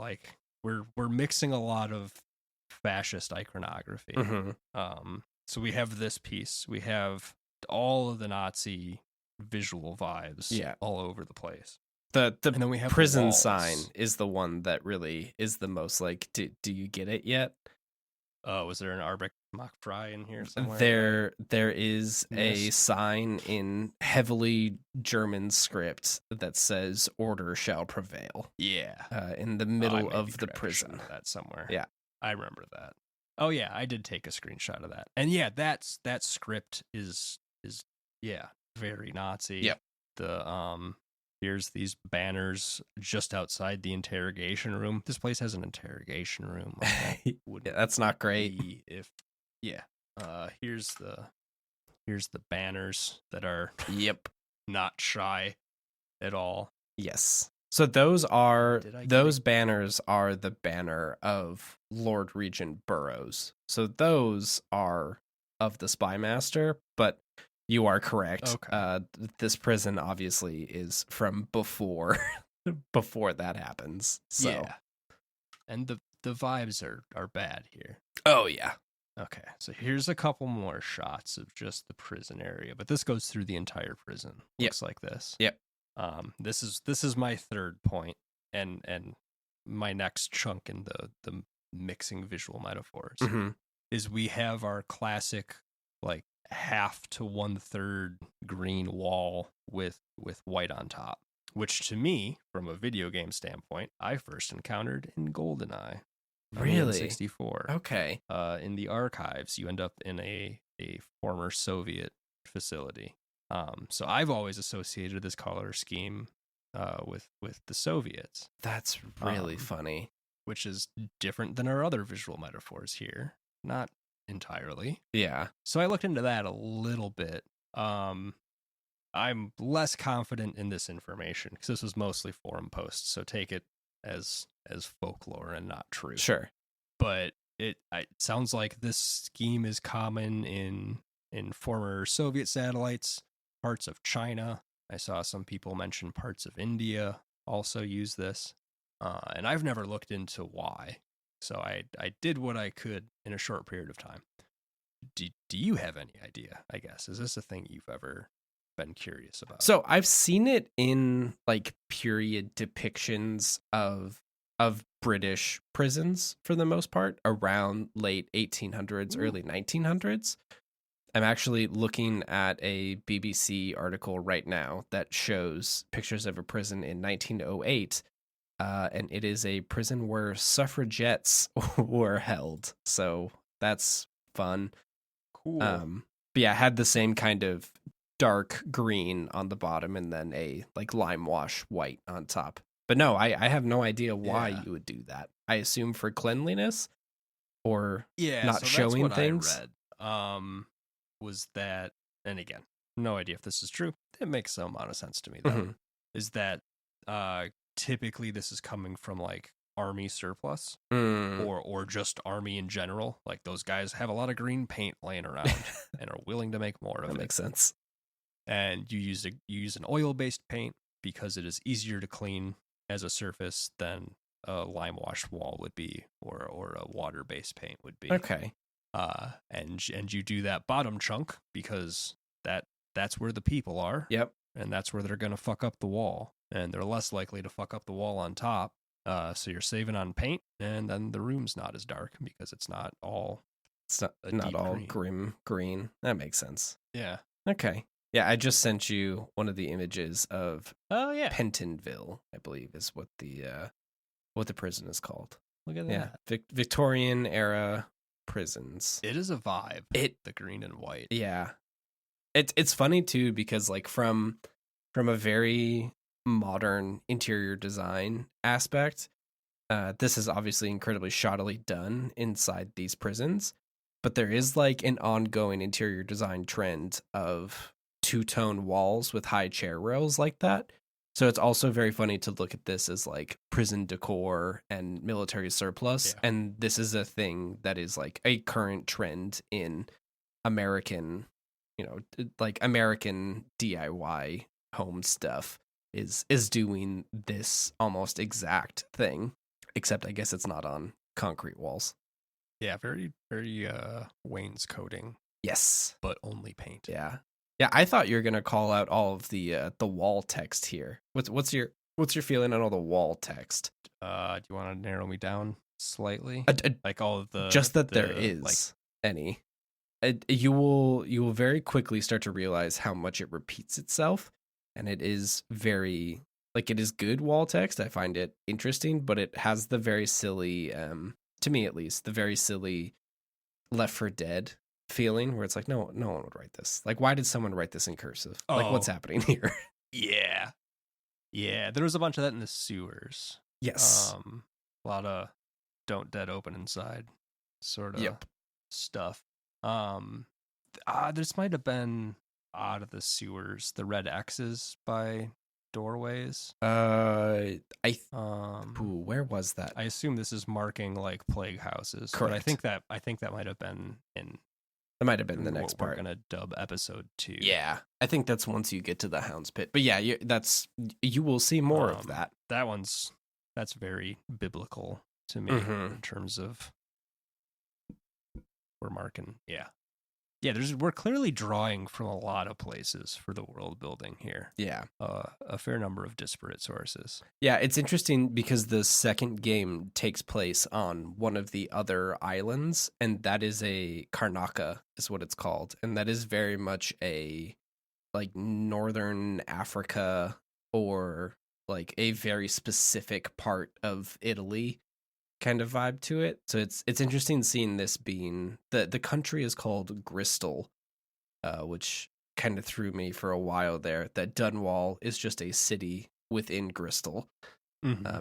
we're mixing a lot of fascist iconography. Mm-hmm. So we have this piece, we have all of the Nazi visual vibes, all over the place. And then we have prison the sign is the one that really is the most like, do you get it yet? Was there an Arbeck Mach Fry in here somewhere? There is a sign in heavily German script that says "Order shall prevail." Yeah, in the middle of the prison. That somewhere. Yeah, I remember that. Oh yeah, I did take a screenshot of that, and yeah, that script is very Nazi. Yep. Here's these banners just outside the interrogation room. This place has an interrogation room. That's not great. Here's the banners that are not shy at all. Yes. So those banners are the banner of Lord Regent Burroughs. So those are of the Spy Master, but you are correct. Okay. This prison obviously is from before that happens. So. Yeah. And the vibes are bad here. Oh yeah. Okay. So here's a couple more shots of just the prison area, but this goes through the entire prison. Looks like this. Yep. This is my third point and my next chunk in the mixing visual metaphors is we have our classic like half to 1/3 green wall with white on top, which to me, from a video game standpoint, I first encountered in GoldenEye. Really? 64. Okay. In the archives, you end up in a former Soviet facility. So I've always associated this color scheme with the Soviets. That's really funny. Which is different than our other visual metaphors here. Not entirely. Yeah. So I looked into that a little bit. I'm less confident in this information because this was mostly forum posts, so take it as folklore and not true. Sure. But it sounds like this scheme is common in former Soviet satellites, parts of China. I saw some people mention parts of India also use this. And I've never looked into why. So I did what I could in a short period of time. Do you have any idea, I guess? Is this a thing you've ever been curious about? So I've seen it in like period depictions of British prisons for the most part around late 1800s, early 1900s. I'm actually looking at a BBC article right now that shows pictures of a prison in 1908, and it is a prison where suffragettes were held. So that's fun. Cool. But yeah, it had the same kind of dark green on the bottom and then a like lime wash white on top. But no, I have no idea why you would do that. I assume for cleanliness or not so showing that's what things. I read. Was that, and again, no idea if this is true. It makes some amount of sense to me though. Mhm. Is that typically this is coming from like army surplus or just army in general. Like those guys have a lot of green paint laying around and are willing to make more of That it. makes sense. And you use an oil-based paint because it is easier to clean as a surface than a lime washed wall would be, or a water-based paint would be. Okay. And you do that bottom chunk because that's where the people are. Yep. And that's where they're gonna fuck up the wall, and they're less likely to fuck up the wall on top. So you're saving on paint, and then the room's not as dark because it's not all. It's not all grim green. That makes sense. Yeah. Okay. Yeah, I just sent you one of the images of Pentonville, I believe is what the prison is called. Look at that. Yeah, Victorian era prisons. It is a vibe. The green and white. Yeah. It's funny too because like from a very modern interior design aspect, this is obviously incredibly shoddily done inside these prisons, but there is like an ongoing interior design trend of two-tone walls with high chair rails like that. So it's also very funny to look at this as like prison decor and military surplus. Yeah. And this is a thing that is like a current trend in American, like American DIY home stuff is doing this almost exact thing, except I guess it's not on concrete walls. Yeah, very, very wainscoting. Yes. But only paint. Yeah. Yeah, I thought you were gonna call out all of the wall text here. What's your feeling on all the wall text? Do you want to narrow me down slightly? Like all of the just that there is like, any. You will very quickly start to realize how much it repeats itself, and it is very like it is good wall text. I find it interesting, but it has the very silly, to me at least, the very silly Left 4 Dead feeling where it's like no one would write this. Like, why did someone write this in cursive? Like, what's happening here? Yeah there was a bunch of that in the sewers. Yes. A lot of don't dead open inside sort of stuff. This might have been out of the sewers, the red X's by doorways. Where was that? I assume this is marking like plague houses. Correct. But I think that might have been in. It might have been the next part. We're gonna dub episode 2. Yeah, I think that's once you get to the Hound's Pit. But yeah, you will see more of that. That's very biblical to me in terms of we're marking. Yeah. We're clearly drawing from a lot of places for the world building here. Yeah, a fair number of disparate sources. Yeah, it's interesting because the second game takes place on one of the other islands, and that is a Karnaka, is what it's called, and that is very much a like northern Africa or like a very specific part of Italy kind of vibe to it. So it's interesting seeing this being the country is called Gristle, which kind of threw me for a while there. That Dunwall is just a city within Gristle,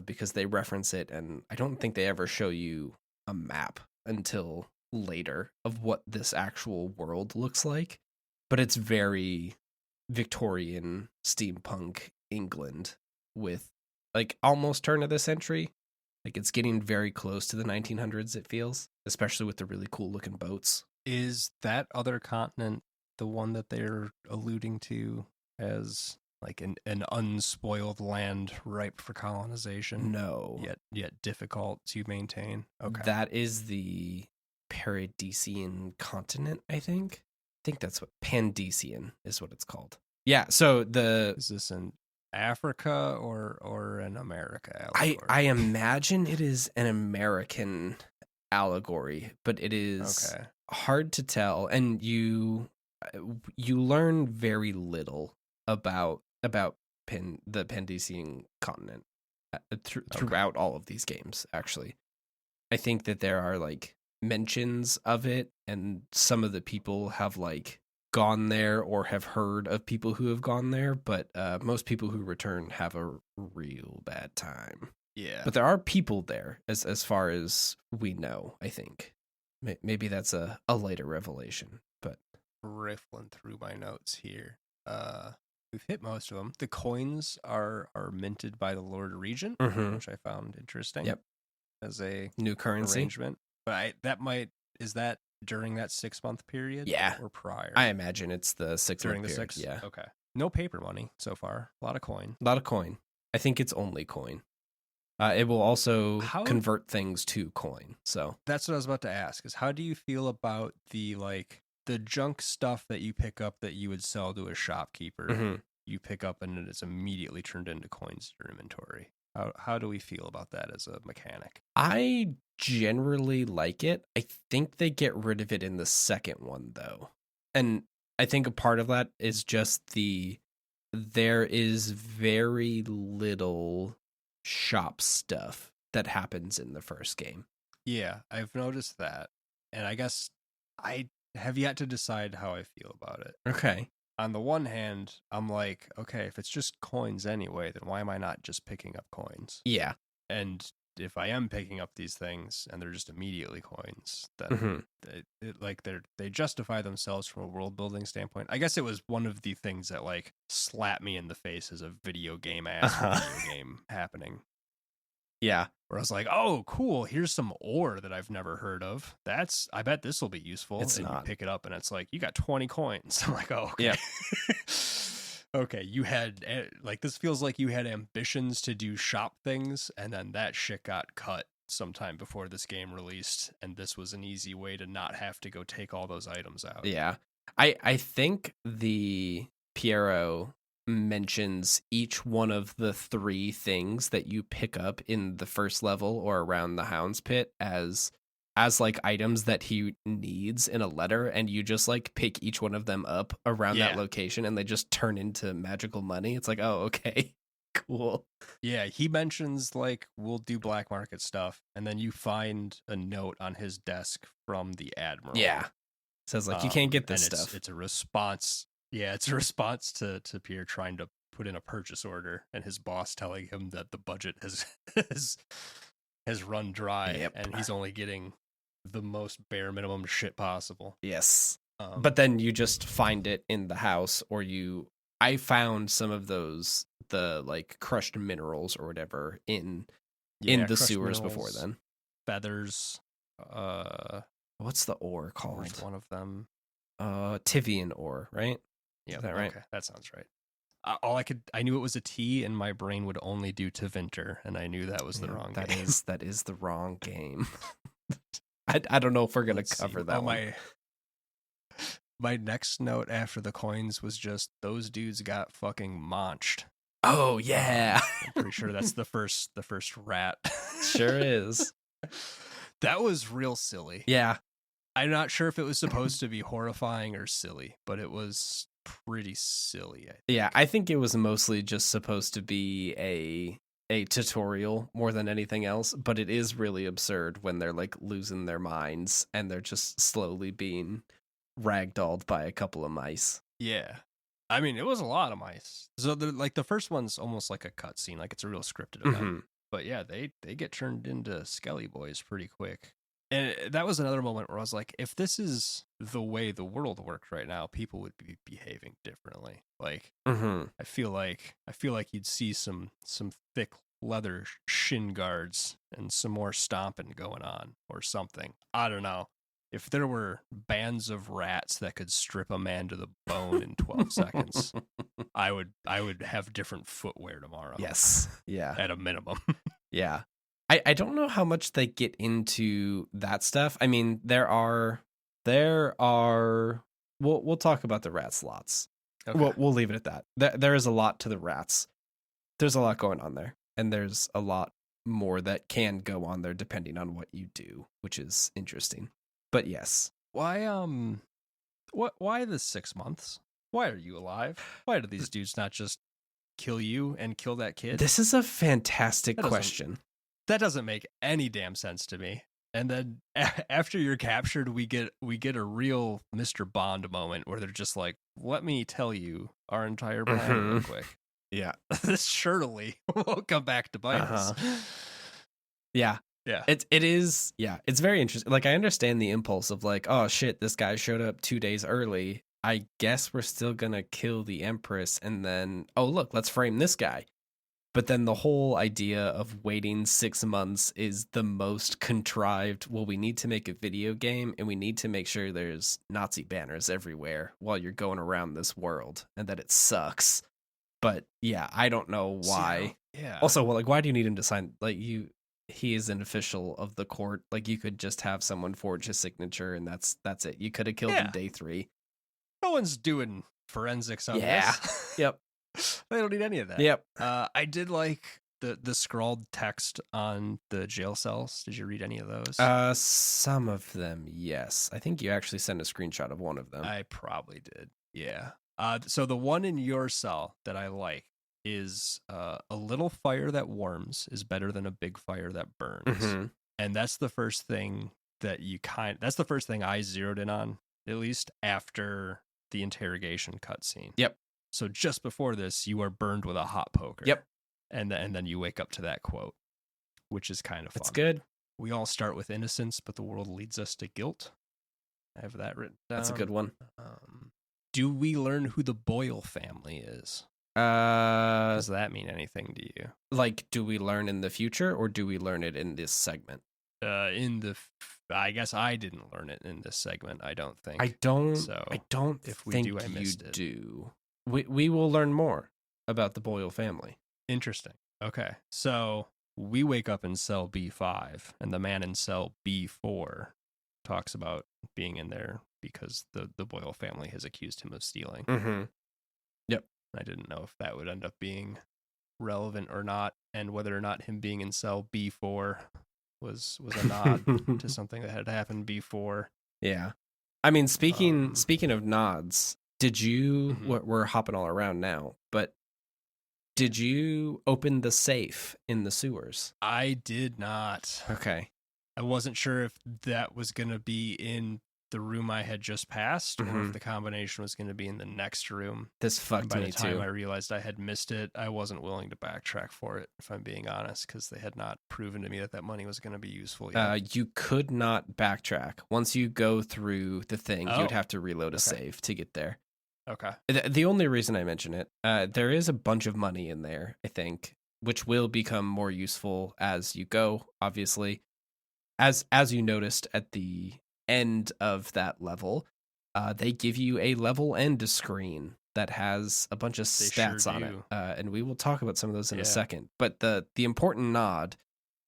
because they reference it, and I don't think they ever show you a map until later of what this actual world looks like. But it's very Victorian steampunk England with like almost turn of the century. Like, it's getting very close to the 1900s, it feels, especially with the really cool looking boats. Is that other continent the one that they're alluding to as like an unspoiled land ripe for colonization? No. Yet difficult to maintain? Okay. That is the Paradisian continent, I think. I think that's what Pandesian is what it's called. Yeah, so is this in Africa or an America allegory? I imagine it is an American allegory, but it is hard to tell. And you you learn very little about the Pandesian continent throughout all of these games. Actually, I think that there are like mentions of it, and some of the people have like gone there or have heard of people who have gone there, but most people who return have a real bad time. Yeah. But there are people there, as far as we know, I think. Maybe that's a later revelation, but... Riffling through my notes here. We've hit most of them. The coins are minted by the Lord Regent, which I found interesting. Yep. As a new currency arrangement. But is that during that 6-month period? Yeah. Or prior? I imagine it's the 6 during month the period. 6. Yeah. Okay. No paper money so far. A lot of coin. A lot of coin. I think it's only coin. It will also convert things to coin. So that's what I was about to ask, is how do you feel about the junk stuff that you pick up that you would sell to a shopkeeper? You pick up and it's immediately turned into coins in your inventory. How do we feel about that as a mechanic? I generally like it. I think they get rid of it in the second one though. And I think a part of that is just there is very little shop stuff that happens in the first game. Yeah, I've noticed that. And I guess I have yet to decide how I feel about it. Okay. On the one hand, I'm like, okay, if it's just coins anyway, then why am I not just picking up coins? Yeah. And if I am picking up these things and they're just immediately coins, then they justify themselves from a world building standpoint. I guess it was one of the things that like slapped me in the face as a video game video game happening. Yeah. Where I was like, oh, cool, here's some ore that I've never heard of. I bet this will be useful. It's and not. You pick it up and it's like, you got 20 coins. I'm like, oh, okay. Yeah. Okay, you had, this feels like you had ambitions to do shop things, and then that shit got cut sometime before this game released, and this was an easy way to not have to go take all those items out. Yeah. I think the Piero mentions each one of the 3 things that you pick up in the first level or around the Hound's Pit as like items that he needs in a letter, and you just like pick each one of them up around that location and they just turn into magical money. It's like, oh, okay. Cool. Yeah, he mentions like we'll do black market stuff, and then you find a note on his desk from the Admiral. Yeah. Says like you can't get this stuff. It's a response. Yeah, it's a response to Pierre trying to put in a purchase order and his boss telling him that the budget has run dry and he's only getting the most bare minimum shit possible. Yes. But then you just find it in the house, or I found some of those, the like crushed minerals or whatever in the sewers before then. Feathers. What's the ore called? One of them. Tivian ore, right? Yeah, is that right? Okay, that sounds right. I knew it was a T, and my brain would only do Tevinter, and I knew that was the wrong game. That is the wrong game. I don't know if we're gonna cover that one. My next note after the coins was just those dudes got fucking monched. Oh yeah, I'm pretty sure that's the first rat. Sure is. That was real silly. Yeah, I'm not sure if it was supposed to be horrifying or silly, but it was pretty silly. I think it was mostly just supposed to be a tutorial more than anything else, but it is really absurd when they're like losing their minds and they're just slowly being ragdolled by a couple of mice. Yeah. I mean, it was a lot of mice. So the first one's almost like a cutscene, like it's a real scripted event. But yeah, they get turned into Skelly Boys pretty quick. And that was another moment where I was like, if this is the way the world works right now, people would be behaving differently. Like, I feel like you'd see some thick leather shin guards and some more stomping going on or something. I don't know. If there were bands of rats that could strip a man to the bone in 12 seconds, I would have different footwear tomorrow. Yes. Yeah. At a minimum. Yeah. I don't know how much they get into that stuff. I mean, there are we'll talk about the rat slots. Okay. We'll leave it at that. There is a lot to the rats. There's a lot going on there, and there's a lot more that can go on there depending on what you do, which is interesting. But yes. Why Why the 6 months? Why are you alive? Why do these dudes not just kill you and kill that kid? This is a fantastic question. That doesn't make any damn sense to me. And then after you're captured, we get a real Mr. Bond moment where they're just like, "Let me tell you our entire plan real quick." Yeah. This surely will come back to bite us. Yeah. Yeah. It is. Yeah. It's very interesting. Like, I understand the impulse of like, oh shit, this guy showed up 2 days early. I guess we're still gonna kill the Empress, and then, oh look, let's frame this guy. But then the whole idea of waiting 6 months is the most contrived. Well, we need to make a video game and we need to make sure there's Nazi banners everywhere while you're going around this world and that it sucks. But yeah, I don't know why. Yeah. Also, well, like, why do you need him to sign? Like, he is an official of the court. Like, you could just have someone forge his signature and that's it. You could have killed him day 3. No one's doing forensics on this. Yep. They don't need any of that. Yep. I did like the scrawled text on the jail cells. Did you read any of those? Some of them, yes. I think you actually sent a screenshot of one of them. I probably did. Yeah. So the one in your cell that I like is a little fire that warms is better than a big fire that burns. Mm-hmm. And that's the first thing that that's the first thing I zeroed in on, at least after the interrogation cutscene. Yep. So just before this, you are burned with a hot poker. Yep. And then you wake up to that quote, which is kind of fun. It's good. We all start with innocence, but the world leads us to guilt. I have that written down. That's a good one. Do we learn who the Boyle family is? Does that mean anything to you? Like, do we learn in the future or do we learn it in this segment? I guess I didn't learn it in this segment. I don't think. I don't. If we do, I missed it. Do. We will learn more about the Boyle family. Interesting. Okay. So we wake up in cell B5 and the man in cell B4 talks about being in there because the Boyle family has accused him of stealing. Mm-hmm. Yep. I didn't know if that would end up being relevant or not, and whether or not him being in cell B4 was a nod to something that had happened before. Yeah. I mean, speaking of nods, did you, we're hopping all around now, but did you open the safe in the sewers? I did not. Okay. I wasn't sure if that was going to be in the room I had just passed, or if the combination was going to be in the next room. This fucked me too. By the time I realized I had missed it, I wasn't willing to backtrack for it, if I'm being honest, because they had not proven to me that money was going to be useful yet. You could not backtrack. Once you go through the thing, you'd have to reload a save to get there. Okay. The only reason I mention it, there is a bunch of money in there, I think, which will become more useful as you go, obviously. As you noticed at the end of that level, they give you a level end screen that has a bunch of stats on it. And we will talk about some of those in a second. But the important nod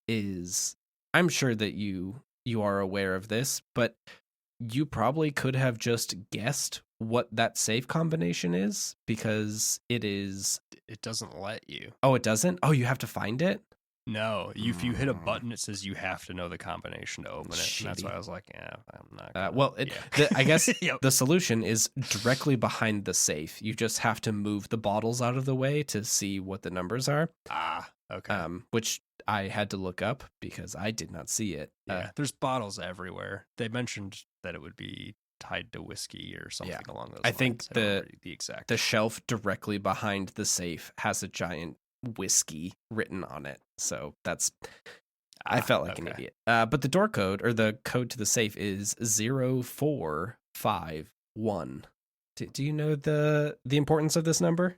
is, I'm sure that you are aware of this, but you probably could have just guessed what that save combination is, because it doesn't let you. Oh, it doesn't? Oh, you have to find it? No, if you hit a button, it says you have to know the combination to open it. And that's why I was like, I'm not. I guess the solution is directly behind the safe. You just have to move the bottles out of the way to see what the numbers are. Okay. Which I had to look up because I did not see it. Yeah, there's bottles everywhere. They mentioned that it would be tied to whiskey or something along those lines. I think the shelf directly behind the safe has a giant whiskey written on it, so that's I felt like an idiot. But the door code, or the code to the safe, is 0451. Do you know the importance of this number?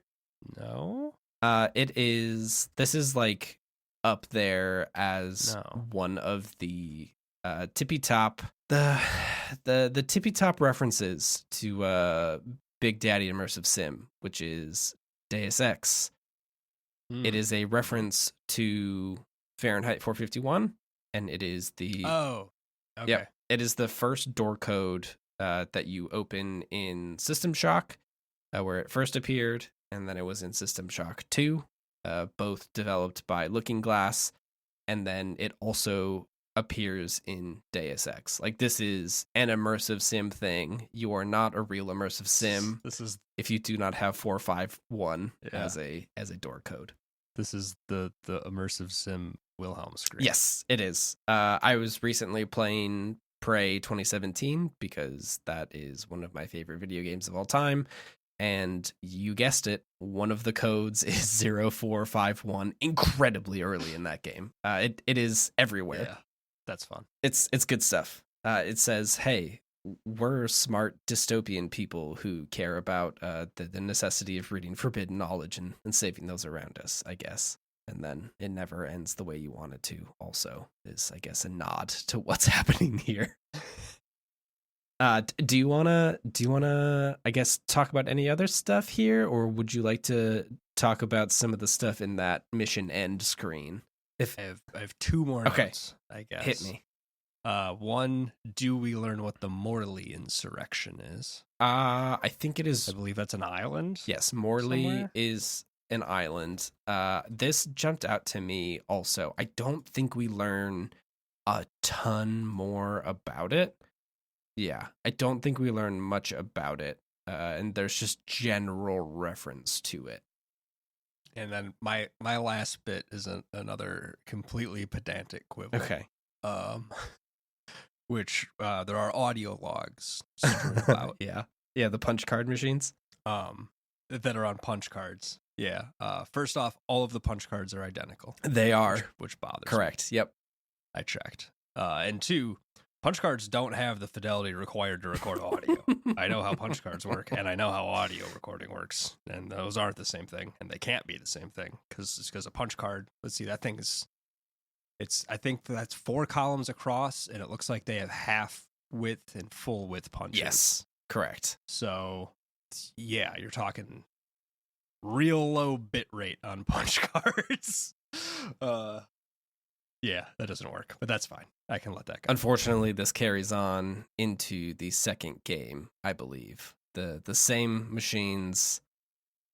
No. This is like up there as one of the tippy top the tippy top references to Big Daddy Immersive Sim, which is Deus Ex. It is a reference to Fahrenheit 451, and it is the it is the first door code that you open in System Shock, where it first appeared, and then it was in System Shock 2, both developed by Looking Glass, and then it also appears in Deus Ex. Like, this is an immersive sim thing. You are not a real immersive sim. This is if you do not have 451 as a door code. This is the immersive sim Wilhelm screen. Yes, it is. I was recently playing Prey 2017 because that is one of my favorite video games of all time. And you guessed it, one of the codes is 0451, incredibly early in that game. It is everywhere. Yeah, that's fun. It's good stuff. It says, hey, we're smart dystopian people who care about the necessity of reading forbidden knowledge and saving those around us, I guess. And then it never ends the way you want it to also is, I guess, a nod to what's happening here. Do you wanna, I guess, talk about any other stuff here, or would you like to talk about some of the stuff in that mission end screen? I have two more notes, I guess. Hit me. One, do we learn what the Morley insurrection is? I think it is. I believe that's an island. Yes, Morley somewhere? is an island. This jumped out to me also. I don't think we learn a ton more about it. Yeah, I don't think we learn much about it. And there's just general reference to it. And then my last bit is another completely pedantic quibble. Okay. Which there are audio logs strewn about. Yeah, the punch card machines. That are on punch cards. Yeah. First off, all of the punch cards are identical. They are, which bothers me. correct. Yep. I checked. And two, punch cards don't have the fidelity required to record audio. I know how punch cards work, and I know how audio recording works, and those aren't the same thing, and they can't be the same thing because a punch card. Let's see, that thing is. I think that's 4 columns across, and it looks like they have half width and full width punches. Yes, correct. So, yeah, you're talking real low bit rate on punch cards. Yeah, that doesn't work, but that's fine. I can let that go. Unfortunately, this carries on into the second game, I believe. The same machines,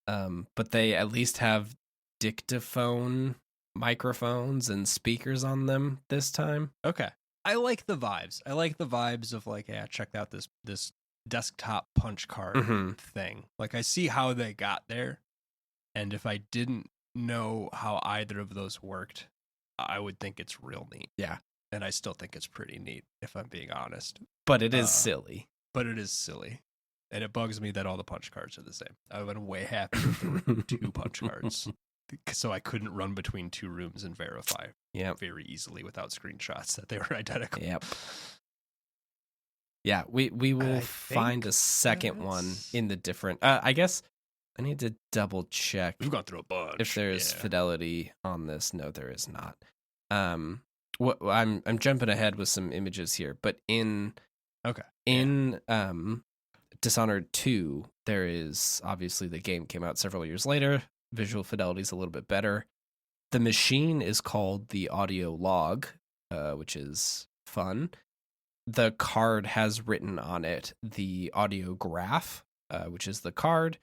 but they at least have dictaphone microphones and speakers on them this time. Okay. I like the vibes. I like the vibes of like, yeah, check out this desktop punch card thing. Like, I see how they got there, and if I didn't know how either of those worked, I would think it's real neat. Yeah. And I still think it's pretty neat, if I'm being honest. But it is silly. But it is silly. And it bugs me that all the punch cards are the same. I would have been way happy if there were 2 punch cards. So I couldn't run between 2 rooms and verify very easily without screenshots that they were identical. Yep. Yeah, we will find a second one in the different... I guess I need to double check. We've gone through a bunch. If there's fidelity on this. No, there is not. I'm jumping ahead with some images here, but in Dishonored 2, there is obviously the game came out several years later. Visual fidelity is a little bit better. The machine is called the audio log, which is fun. The card has written on it the audio graph, which is the card,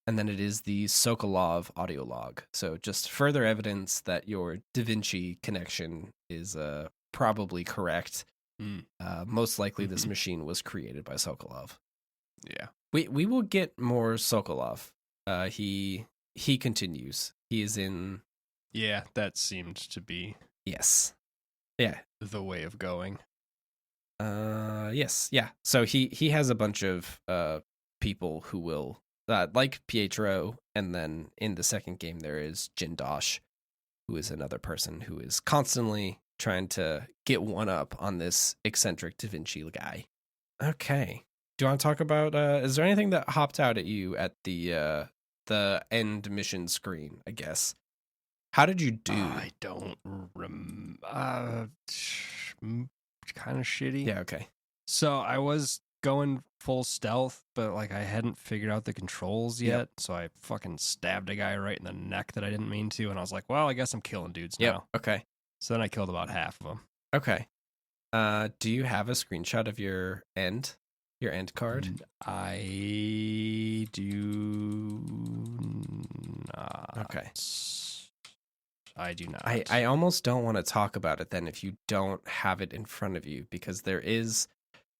and then it is the Sokolov audio log. So just further evidence that your DaVinci connection is probably correct. Most likely this machine was created by Sokolov. Yeah. We will get more Sokolov. He continues. He is in... Yeah, that seemed to be... Yes. Yeah. The way of going. Yes. Yeah. So he has a bunch of people who will... like Pietro, and then in the second game there is Jindosh, who is another person who is constantly trying to get one up on this eccentric DaVinci guy. Okay. Do you want to talk about... is there anything that hopped out at you at the end mission screen, I guess? How did you do? I don't remember. Kind of shitty. Yeah, okay. So I was going full stealth, but like I hadn't figured out the controls yet, so I fucking stabbed a guy right in the neck that I didn't mean to, and I was like, well, I guess I'm killing dudes now. Okay. So then I killed about half of them. Okay. Do you have a screenshot of your end card? I do not. Okay. I do not. I almost don't want to talk about it then if you don't have it in front of you, because there is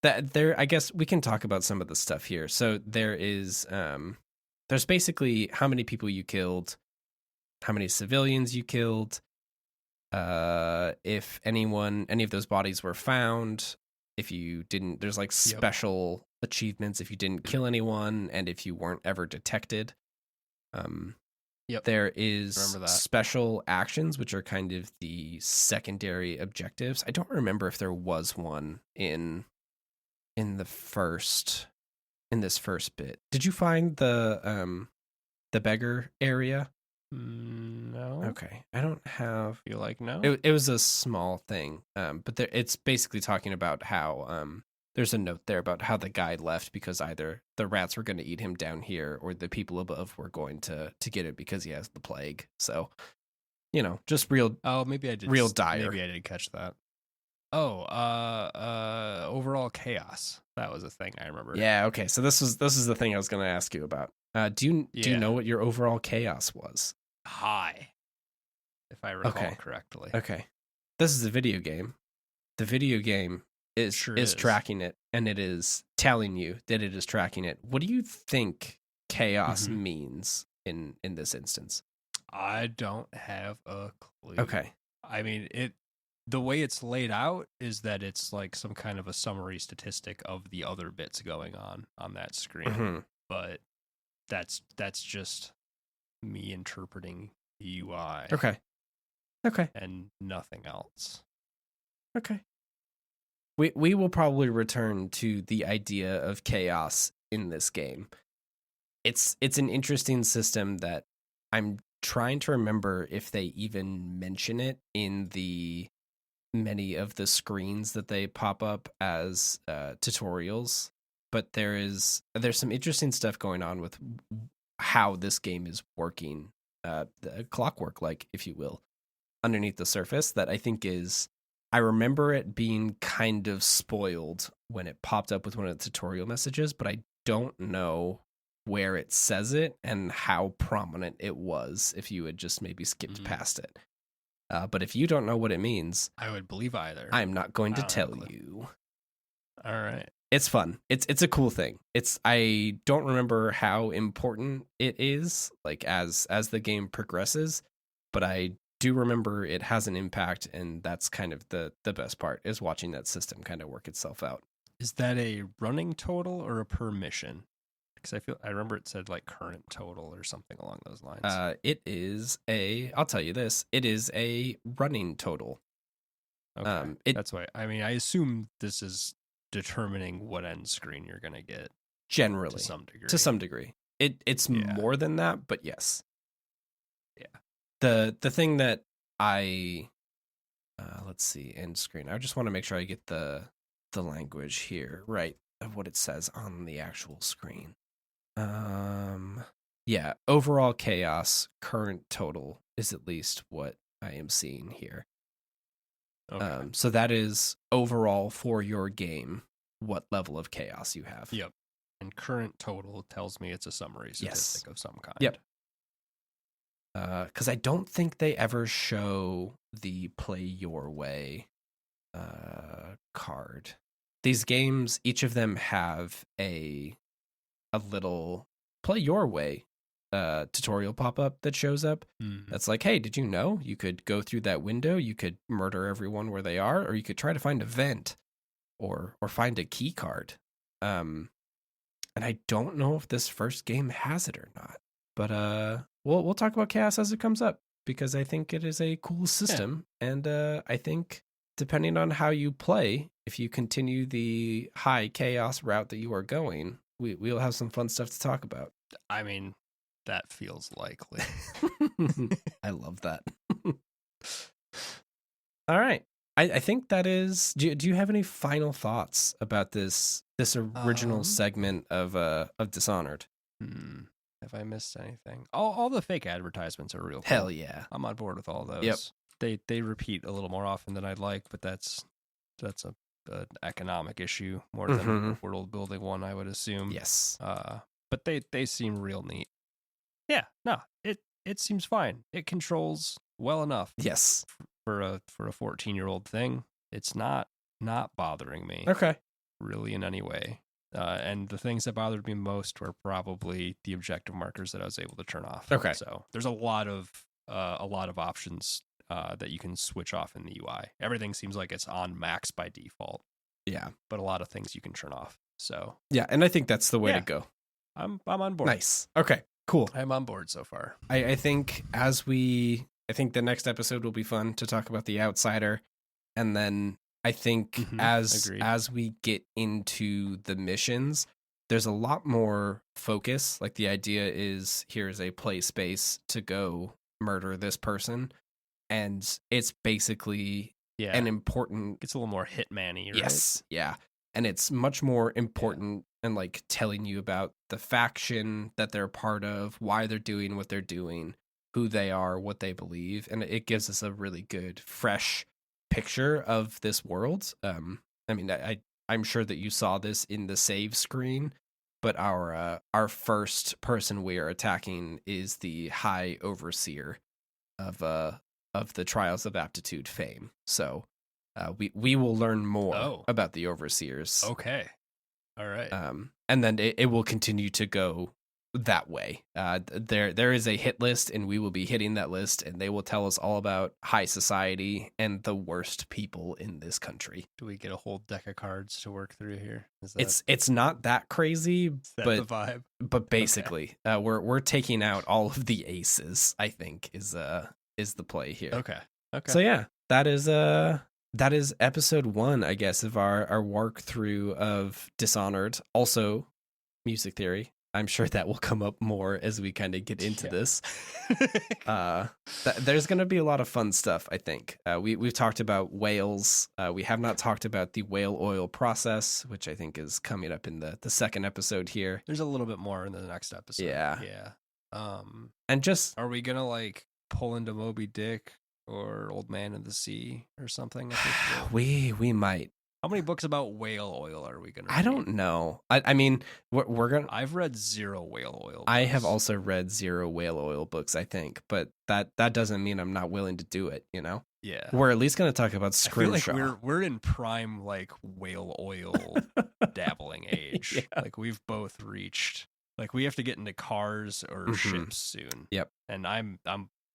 that there. I guess we can talk about some of the stuff here. So there is there's basically how many people you killed, how many civilians you killed, if any of those bodies were found, if you didn't, there's like special achievements if you didn't kill anyone, and if you weren't ever detected. There is special actions, which are kind of the secondary objectives. I don't remember if there was one in this first bit. Did you find the beggar area? No. Okay, I don't have. Feel like no. It was a small thing, but it's basically talking about how there's a note there about how the guy left because either the rats were going to eat him down here, or the people above were going to get it because he has the plague. So, just real. Oh, maybe I did. Real dire. Maybe I did catch that. Oh, overall chaos. That was a thing I remember. Yeah. Okay. So this is the thing I was going to ask you about. Do you know what your overall chaos was? High, if I recall correctly. Okay. This is a video game. The video game is tracking it, and it is telling you that it is tracking it. What do you think chaos means in this instance? I don't have a clue. Okay. I mean, the way it's laid out is that it's like some kind of a summary statistic of the other bits going on that screen. But that's just me interpreting the UI. Okay. And nothing else. Okay. We will probably return to the idea of chaos in this game. It's an interesting system that I'm trying to remember if they even mention it in the many of the screens that they pop up as tutorials. But there's some interesting stuff going on with how this game is working, the clockwork, like, if you will, underneath the surface, that I think I remember it being kind of spoiled when it popped up with one of the tutorial messages, but I don't know where it says it and how prominent it was if you had just maybe skipped past it. But if you don't know what it means, I would believe either. I'm not going to tell you. All right. It's fun. It's a cool thing. I don't remember how important it is, like, as the game progresses, but I do remember it has an impact, and that's kind of the best part, is watching that system kind of work itself out. Is that a running total or a per mission? Because I remember it said like current total or something along those lines. It is I'll tell you this, it is a running total. Okay. That's why. I mean, I assume this is determining what end screen you're going to get. Generally. To some degree. It's more than that, but yes. Yeah. The thing that let's see, end screen. I just want to make sure I get the language here right of what it says on the actual screen. Yeah, overall chaos, current total is at least what I am seeing here. Okay. So that is overall for your game, what level of chaos you have. Yep. And current total tells me it's a summary statistic of some kind. Yep. Because I don't think they ever show the play your way card. These games, each of them have a little play your way tutorial pop-up that shows up. That's like, hey, did you know you could go through that window, you could murder everyone where they are, or you could try to find a vent or find a key card. And I don't know if this first game has it or not, but we'll talk about chaos as it comes up, because I think it is a cool system. And I think depending on how you play, if you continue the high chaos route that you are going, we'll have some fun stuff to talk about. I mean, that feels likely. I love that. All right. I think that is. Do you have any final thoughts about this original segment of Dishonored? Have I missed anything? All the fake advertisements are real cool. Hell yeah. I'm on board with all those. Yep. They repeat a little more often than I'd like, but that's an economic issue more than a world building one, I would assume. Yes. But they seem real neat. Yeah, no, it seems fine. It controls well enough. Yes. For a 14-year-old thing, it's not bothering me. Okay. Really in any way. And the things that bothered me most were probably the objective markers that I was able to turn off. Okay. So there's a lot of options that you can switch off in the UI. Everything seems like it's on max by default. Yeah. But a lot of things you can turn off. So yeah, and I think that's the way to go. I'm on board. Nice. Okay. Cool. I'm on board so far. I think I think the next episode will be fun to talk about the Outsider, and then I think as we get into the missions, there's a lot more focus. Like the idea is here's a play space to go murder this person, and it's basically an important. It's a little more hitman-y, right? Yes, yeah, and it's much more important and like telling you about the faction that they're part of, why they're doing what they're doing, who they are, what they believe, and it gives us a really good, fresh picture of this world. I mean, I'm sure that you saw this in the save screen, but our first person we are attacking is the High Overseer of the Trials of Aptitude fame. So we will learn more about the Overseers. Okay. All right. And then it will continue to go that way. There is a hit list, and we will be hitting that list, and they will tell us all about high society and the worst people in this country. Do we get a whole deck of cards to work through here? It's not that crazy, but the vibe. But basically, we're taking out all of the aces, I think, is the play here. Okay. So yeah, that is episode 1, I guess, of our work through of Dishonored. Also, music theory. I'm sure that will come up more as we kind of get into this. There's going to be a lot of fun stuff, I think. We've talked about whales. We have not talked about the whale oil process, which I think is coming up in the second episode here. There's a little bit more in the next episode. Yeah. And just, are we going to like pull into Moby Dick or Old Man in the Sea or something? We might. How many books about whale oil are we gonna read? I don't know. I mean, we're gonna. I've read 0 whale oil books. I have also read 0 whale oil books, I think, but that doesn't mean I'm not willing to do it. You know? Yeah. We're at least gonna talk about Scrimshaw. I feel like we're in prime like whale oil dabbling age. Yeah. Like we've both reached. Like we have to get into cars or ships soon. Yep. And I'm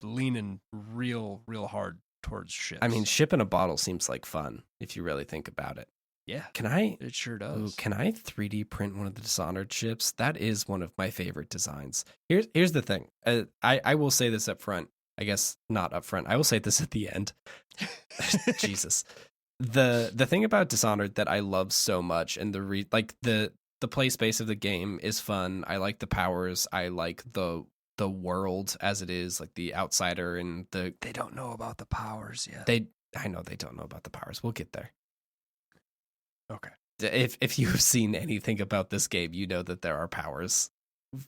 leaning real hard towards ships. I mean, ship in a bottle seems like fun if you really think about it. Yeah. It sure does. Can I 3D print one of the Dishonored ships? That is one of my favorite designs. Here's the thing. I will say this up front. I guess not up front. I will say this at the end. Jesus. The thing about Dishonored that I love so much, and the play space of the game is fun. I like the powers. I like the world as it is, like the Outsider and they don't know about the powers yet. I know they don't know about the powers. We'll get there. Okay. If you've seen anything about this game, you know that there are powers.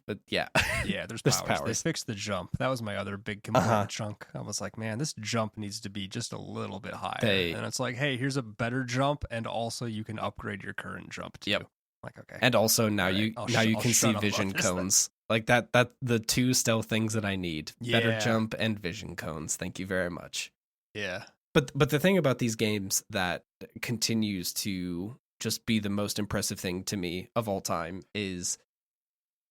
But yeah. Yeah, there's powers. They fixed the jump. That was my other big complaint chunk. I was like, man, this jump needs to be just a little bit higher. And it's like, hey, here's a better jump, and also you can upgrade your current jump too. Yep. Like, okay. And also now you can see vision cones. Like that the 2 stealth things that I need. Yeah. Better jump and vision cones. Thank you very much. Yeah. But the thing about these games that continues to just be the most impressive thing to me of all time is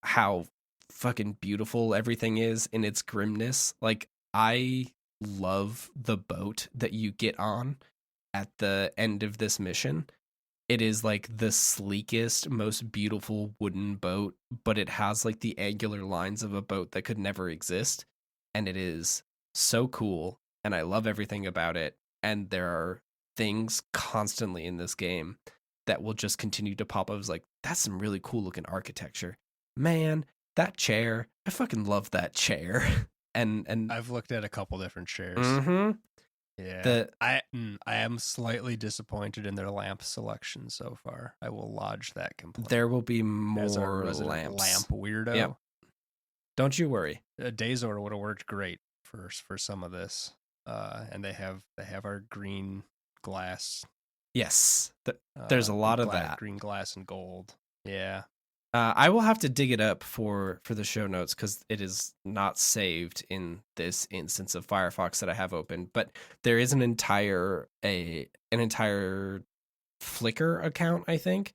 how fucking beautiful everything is in its grimness. Like, I love the boat that you get on at the end of this mission. It is like the sleekest, most beautiful wooden boat, but it has like the angular lines of a boat that could never exist. And it is so cool. And I love everything about it. And there are things constantly in this game that will just continue to pop up as like, that's some really cool looking architecture. Man, that chair, I fucking love that chair. And I've looked at a couple different chairs. Mm-hmm. Yeah, I am slightly disappointed in their lamp selection so far. I will lodge that complaint. There will be more As our lamps. Lamp weirdo. Yep. Don't you worry. Dazor would have worked great for some of this. And they have our green glass. Yes, there's a lot of that green glass and gold. Yeah. I will have to dig it up for the show notes because it is not saved in this instance of Firefox that I have open. But there is an entire Flickr account, I think,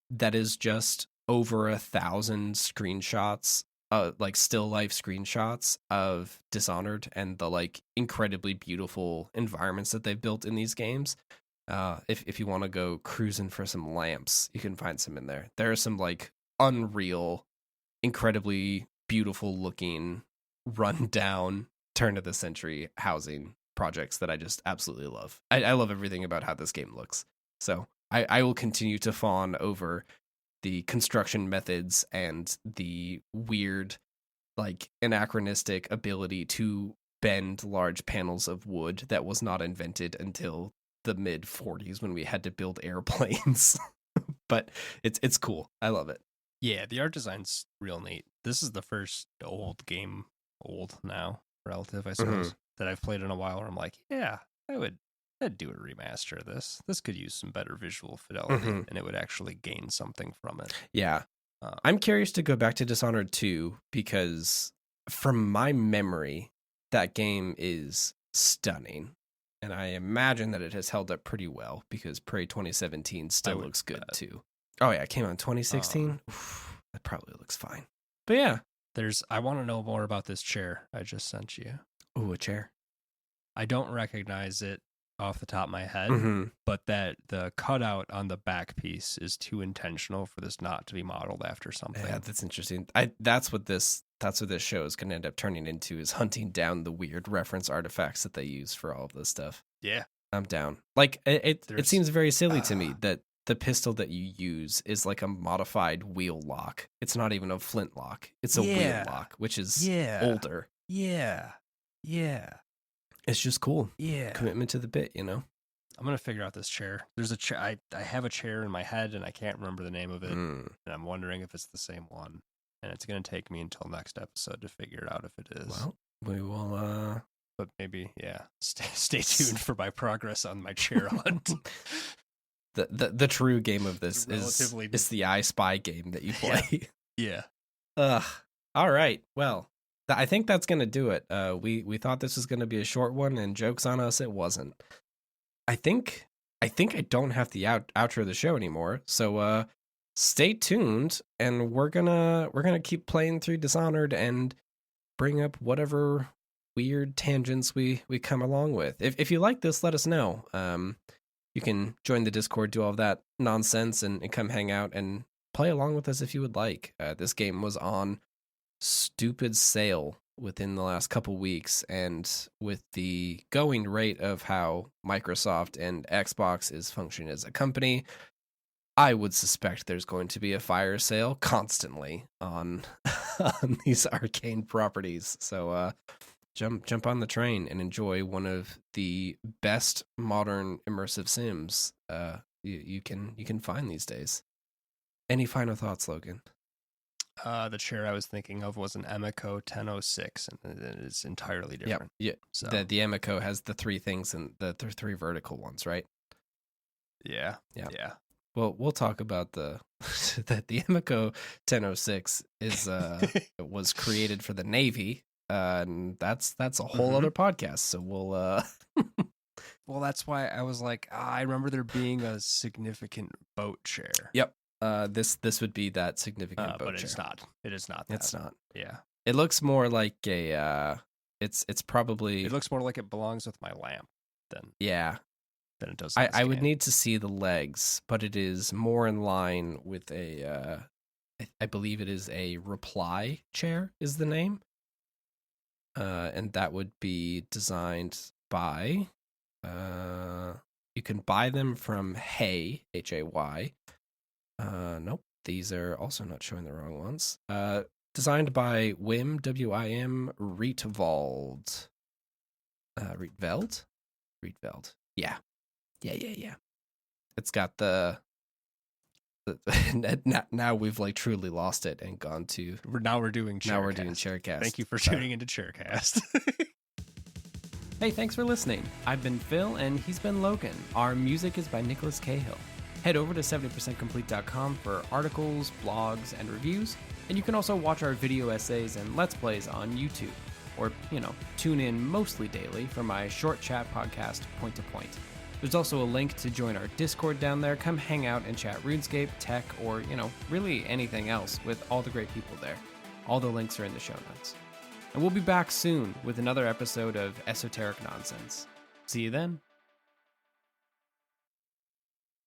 that is just over 1,000 screenshots, like still life screenshots of Dishonored and the like incredibly beautiful environments that they've built in these games. If you want to go cruising for some lamps, you can find some in there. There are some like unreal, incredibly beautiful looking, run down, turn of the century housing projects that I just absolutely love. I love everything about how this game looks. So I will continue to fawn over the construction methods and the weird, like anachronistic ability to bend large panels of wood that was not invented until the mid 40s when we had to build airplanes. But it's cool. I love it. Yeah, the art design's real neat. This is the first old now, relative, I suppose, that I've played in a while where I'm like, yeah, I'd do a remaster of this. This could use some better visual fidelity, and it would actually gain something from it. Yeah. I'm curious to go back to Dishonored 2 because from my memory, that game is stunning. And I imagine that it has held up pretty well because Prey 2017 still looks good too. Oh yeah, it came out in 2016. That probably looks fine. But yeah, I want to know more about this chair I just sent you. Ooh, a chair. I don't recognize it off the top of my head, but that the cutout on the back piece is too intentional for this not to be modeled after something. Yeah, that's interesting. That's what this show is going to end up turning into, is hunting down the weird reference artifacts that they use for all of this stuff. Yeah, I'm down. Like it seems very silly to me that the pistol that you use is like a modified wheel lock. It's not even a flintlock. It's a wheel lock, which is older. Yeah. It's just cool. Yeah. Commitment to the bit, you know? I'm going to figure out this chair. There's a chair. I have a chair in my head and I can't remember the name of it. And I'm wondering if it's the same one. And it's going to take me until next episode to figure it out if it is. Well, we will, but maybe, yeah. Stay tuned for my progress on my chair hunt. The true game of this is the I Spy game that you play. Yeah. All right. Well, I think that's going to do it. We thought this was going to be a short one, and jokes on us, it wasn't. I think I don't have the outro of the show anymore. So stay tuned, and we're gonna keep playing through Dishonored and bring up whatever weird tangents we come along with. If you like this, let us know. You can join the Discord, do all of that nonsense, and come hang out and play along with us if you would like. This game was on stupid sale within the last couple weeks, and with the going rate of how Microsoft and Xbox is functioning as a company, I would suspect there's going to be a fire sale constantly on these Arcane properties. So jump on the train and enjoy one of the best modern immersive sims you can find these days. Any final thoughts, Logan? The chair I was thinking of was an Emiko 1006, and it is entirely different. Yeah. So the Emiko has the three things and the three vertical ones, right? Yeah. Well, we'll talk about that the Emiko 1006 is was created for the Navy, and that's a whole other podcast. So we'll Well, that's why I was like, I remember there being a significant boat chair. Yep. This would be that significant boat but chair. it's not. It is not that. It's not. Yeah. It looks more like a it's probably, it looks more like it belongs with my lamp than it does. I would need to see the legs, but it is more in line with a I believe it is a reply chair is the name. And that would be designed by you can buy them from Hay, Hay. Nope, these are also not showing the wrong ones. Designed by Wim, W-I-M, Rietveld. Rietveld. Yeah. It's got the now we've like truly lost it and gone to we're doing Chaircast. Now we're doing Chaircast. Thank you for tuning into Chaircast. Hey, thanks for listening. I've been Phil and he's been Logan. Our music is by Nicholas Cahill. Head over to 70percentcomplete.com for articles, blogs, and reviews, and you can also watch our video essays and Let's Plays on YouTube, or, tune in mostly daily for my short chat podcast, Point to Point. There's also a link to join our Discord down there. Come hang out and chat RuneScape, tech, or, really anything else with all the great people there. All the links are in the show notes. And we'll be back soon with another episode of Esoteric Nonsense. See you then.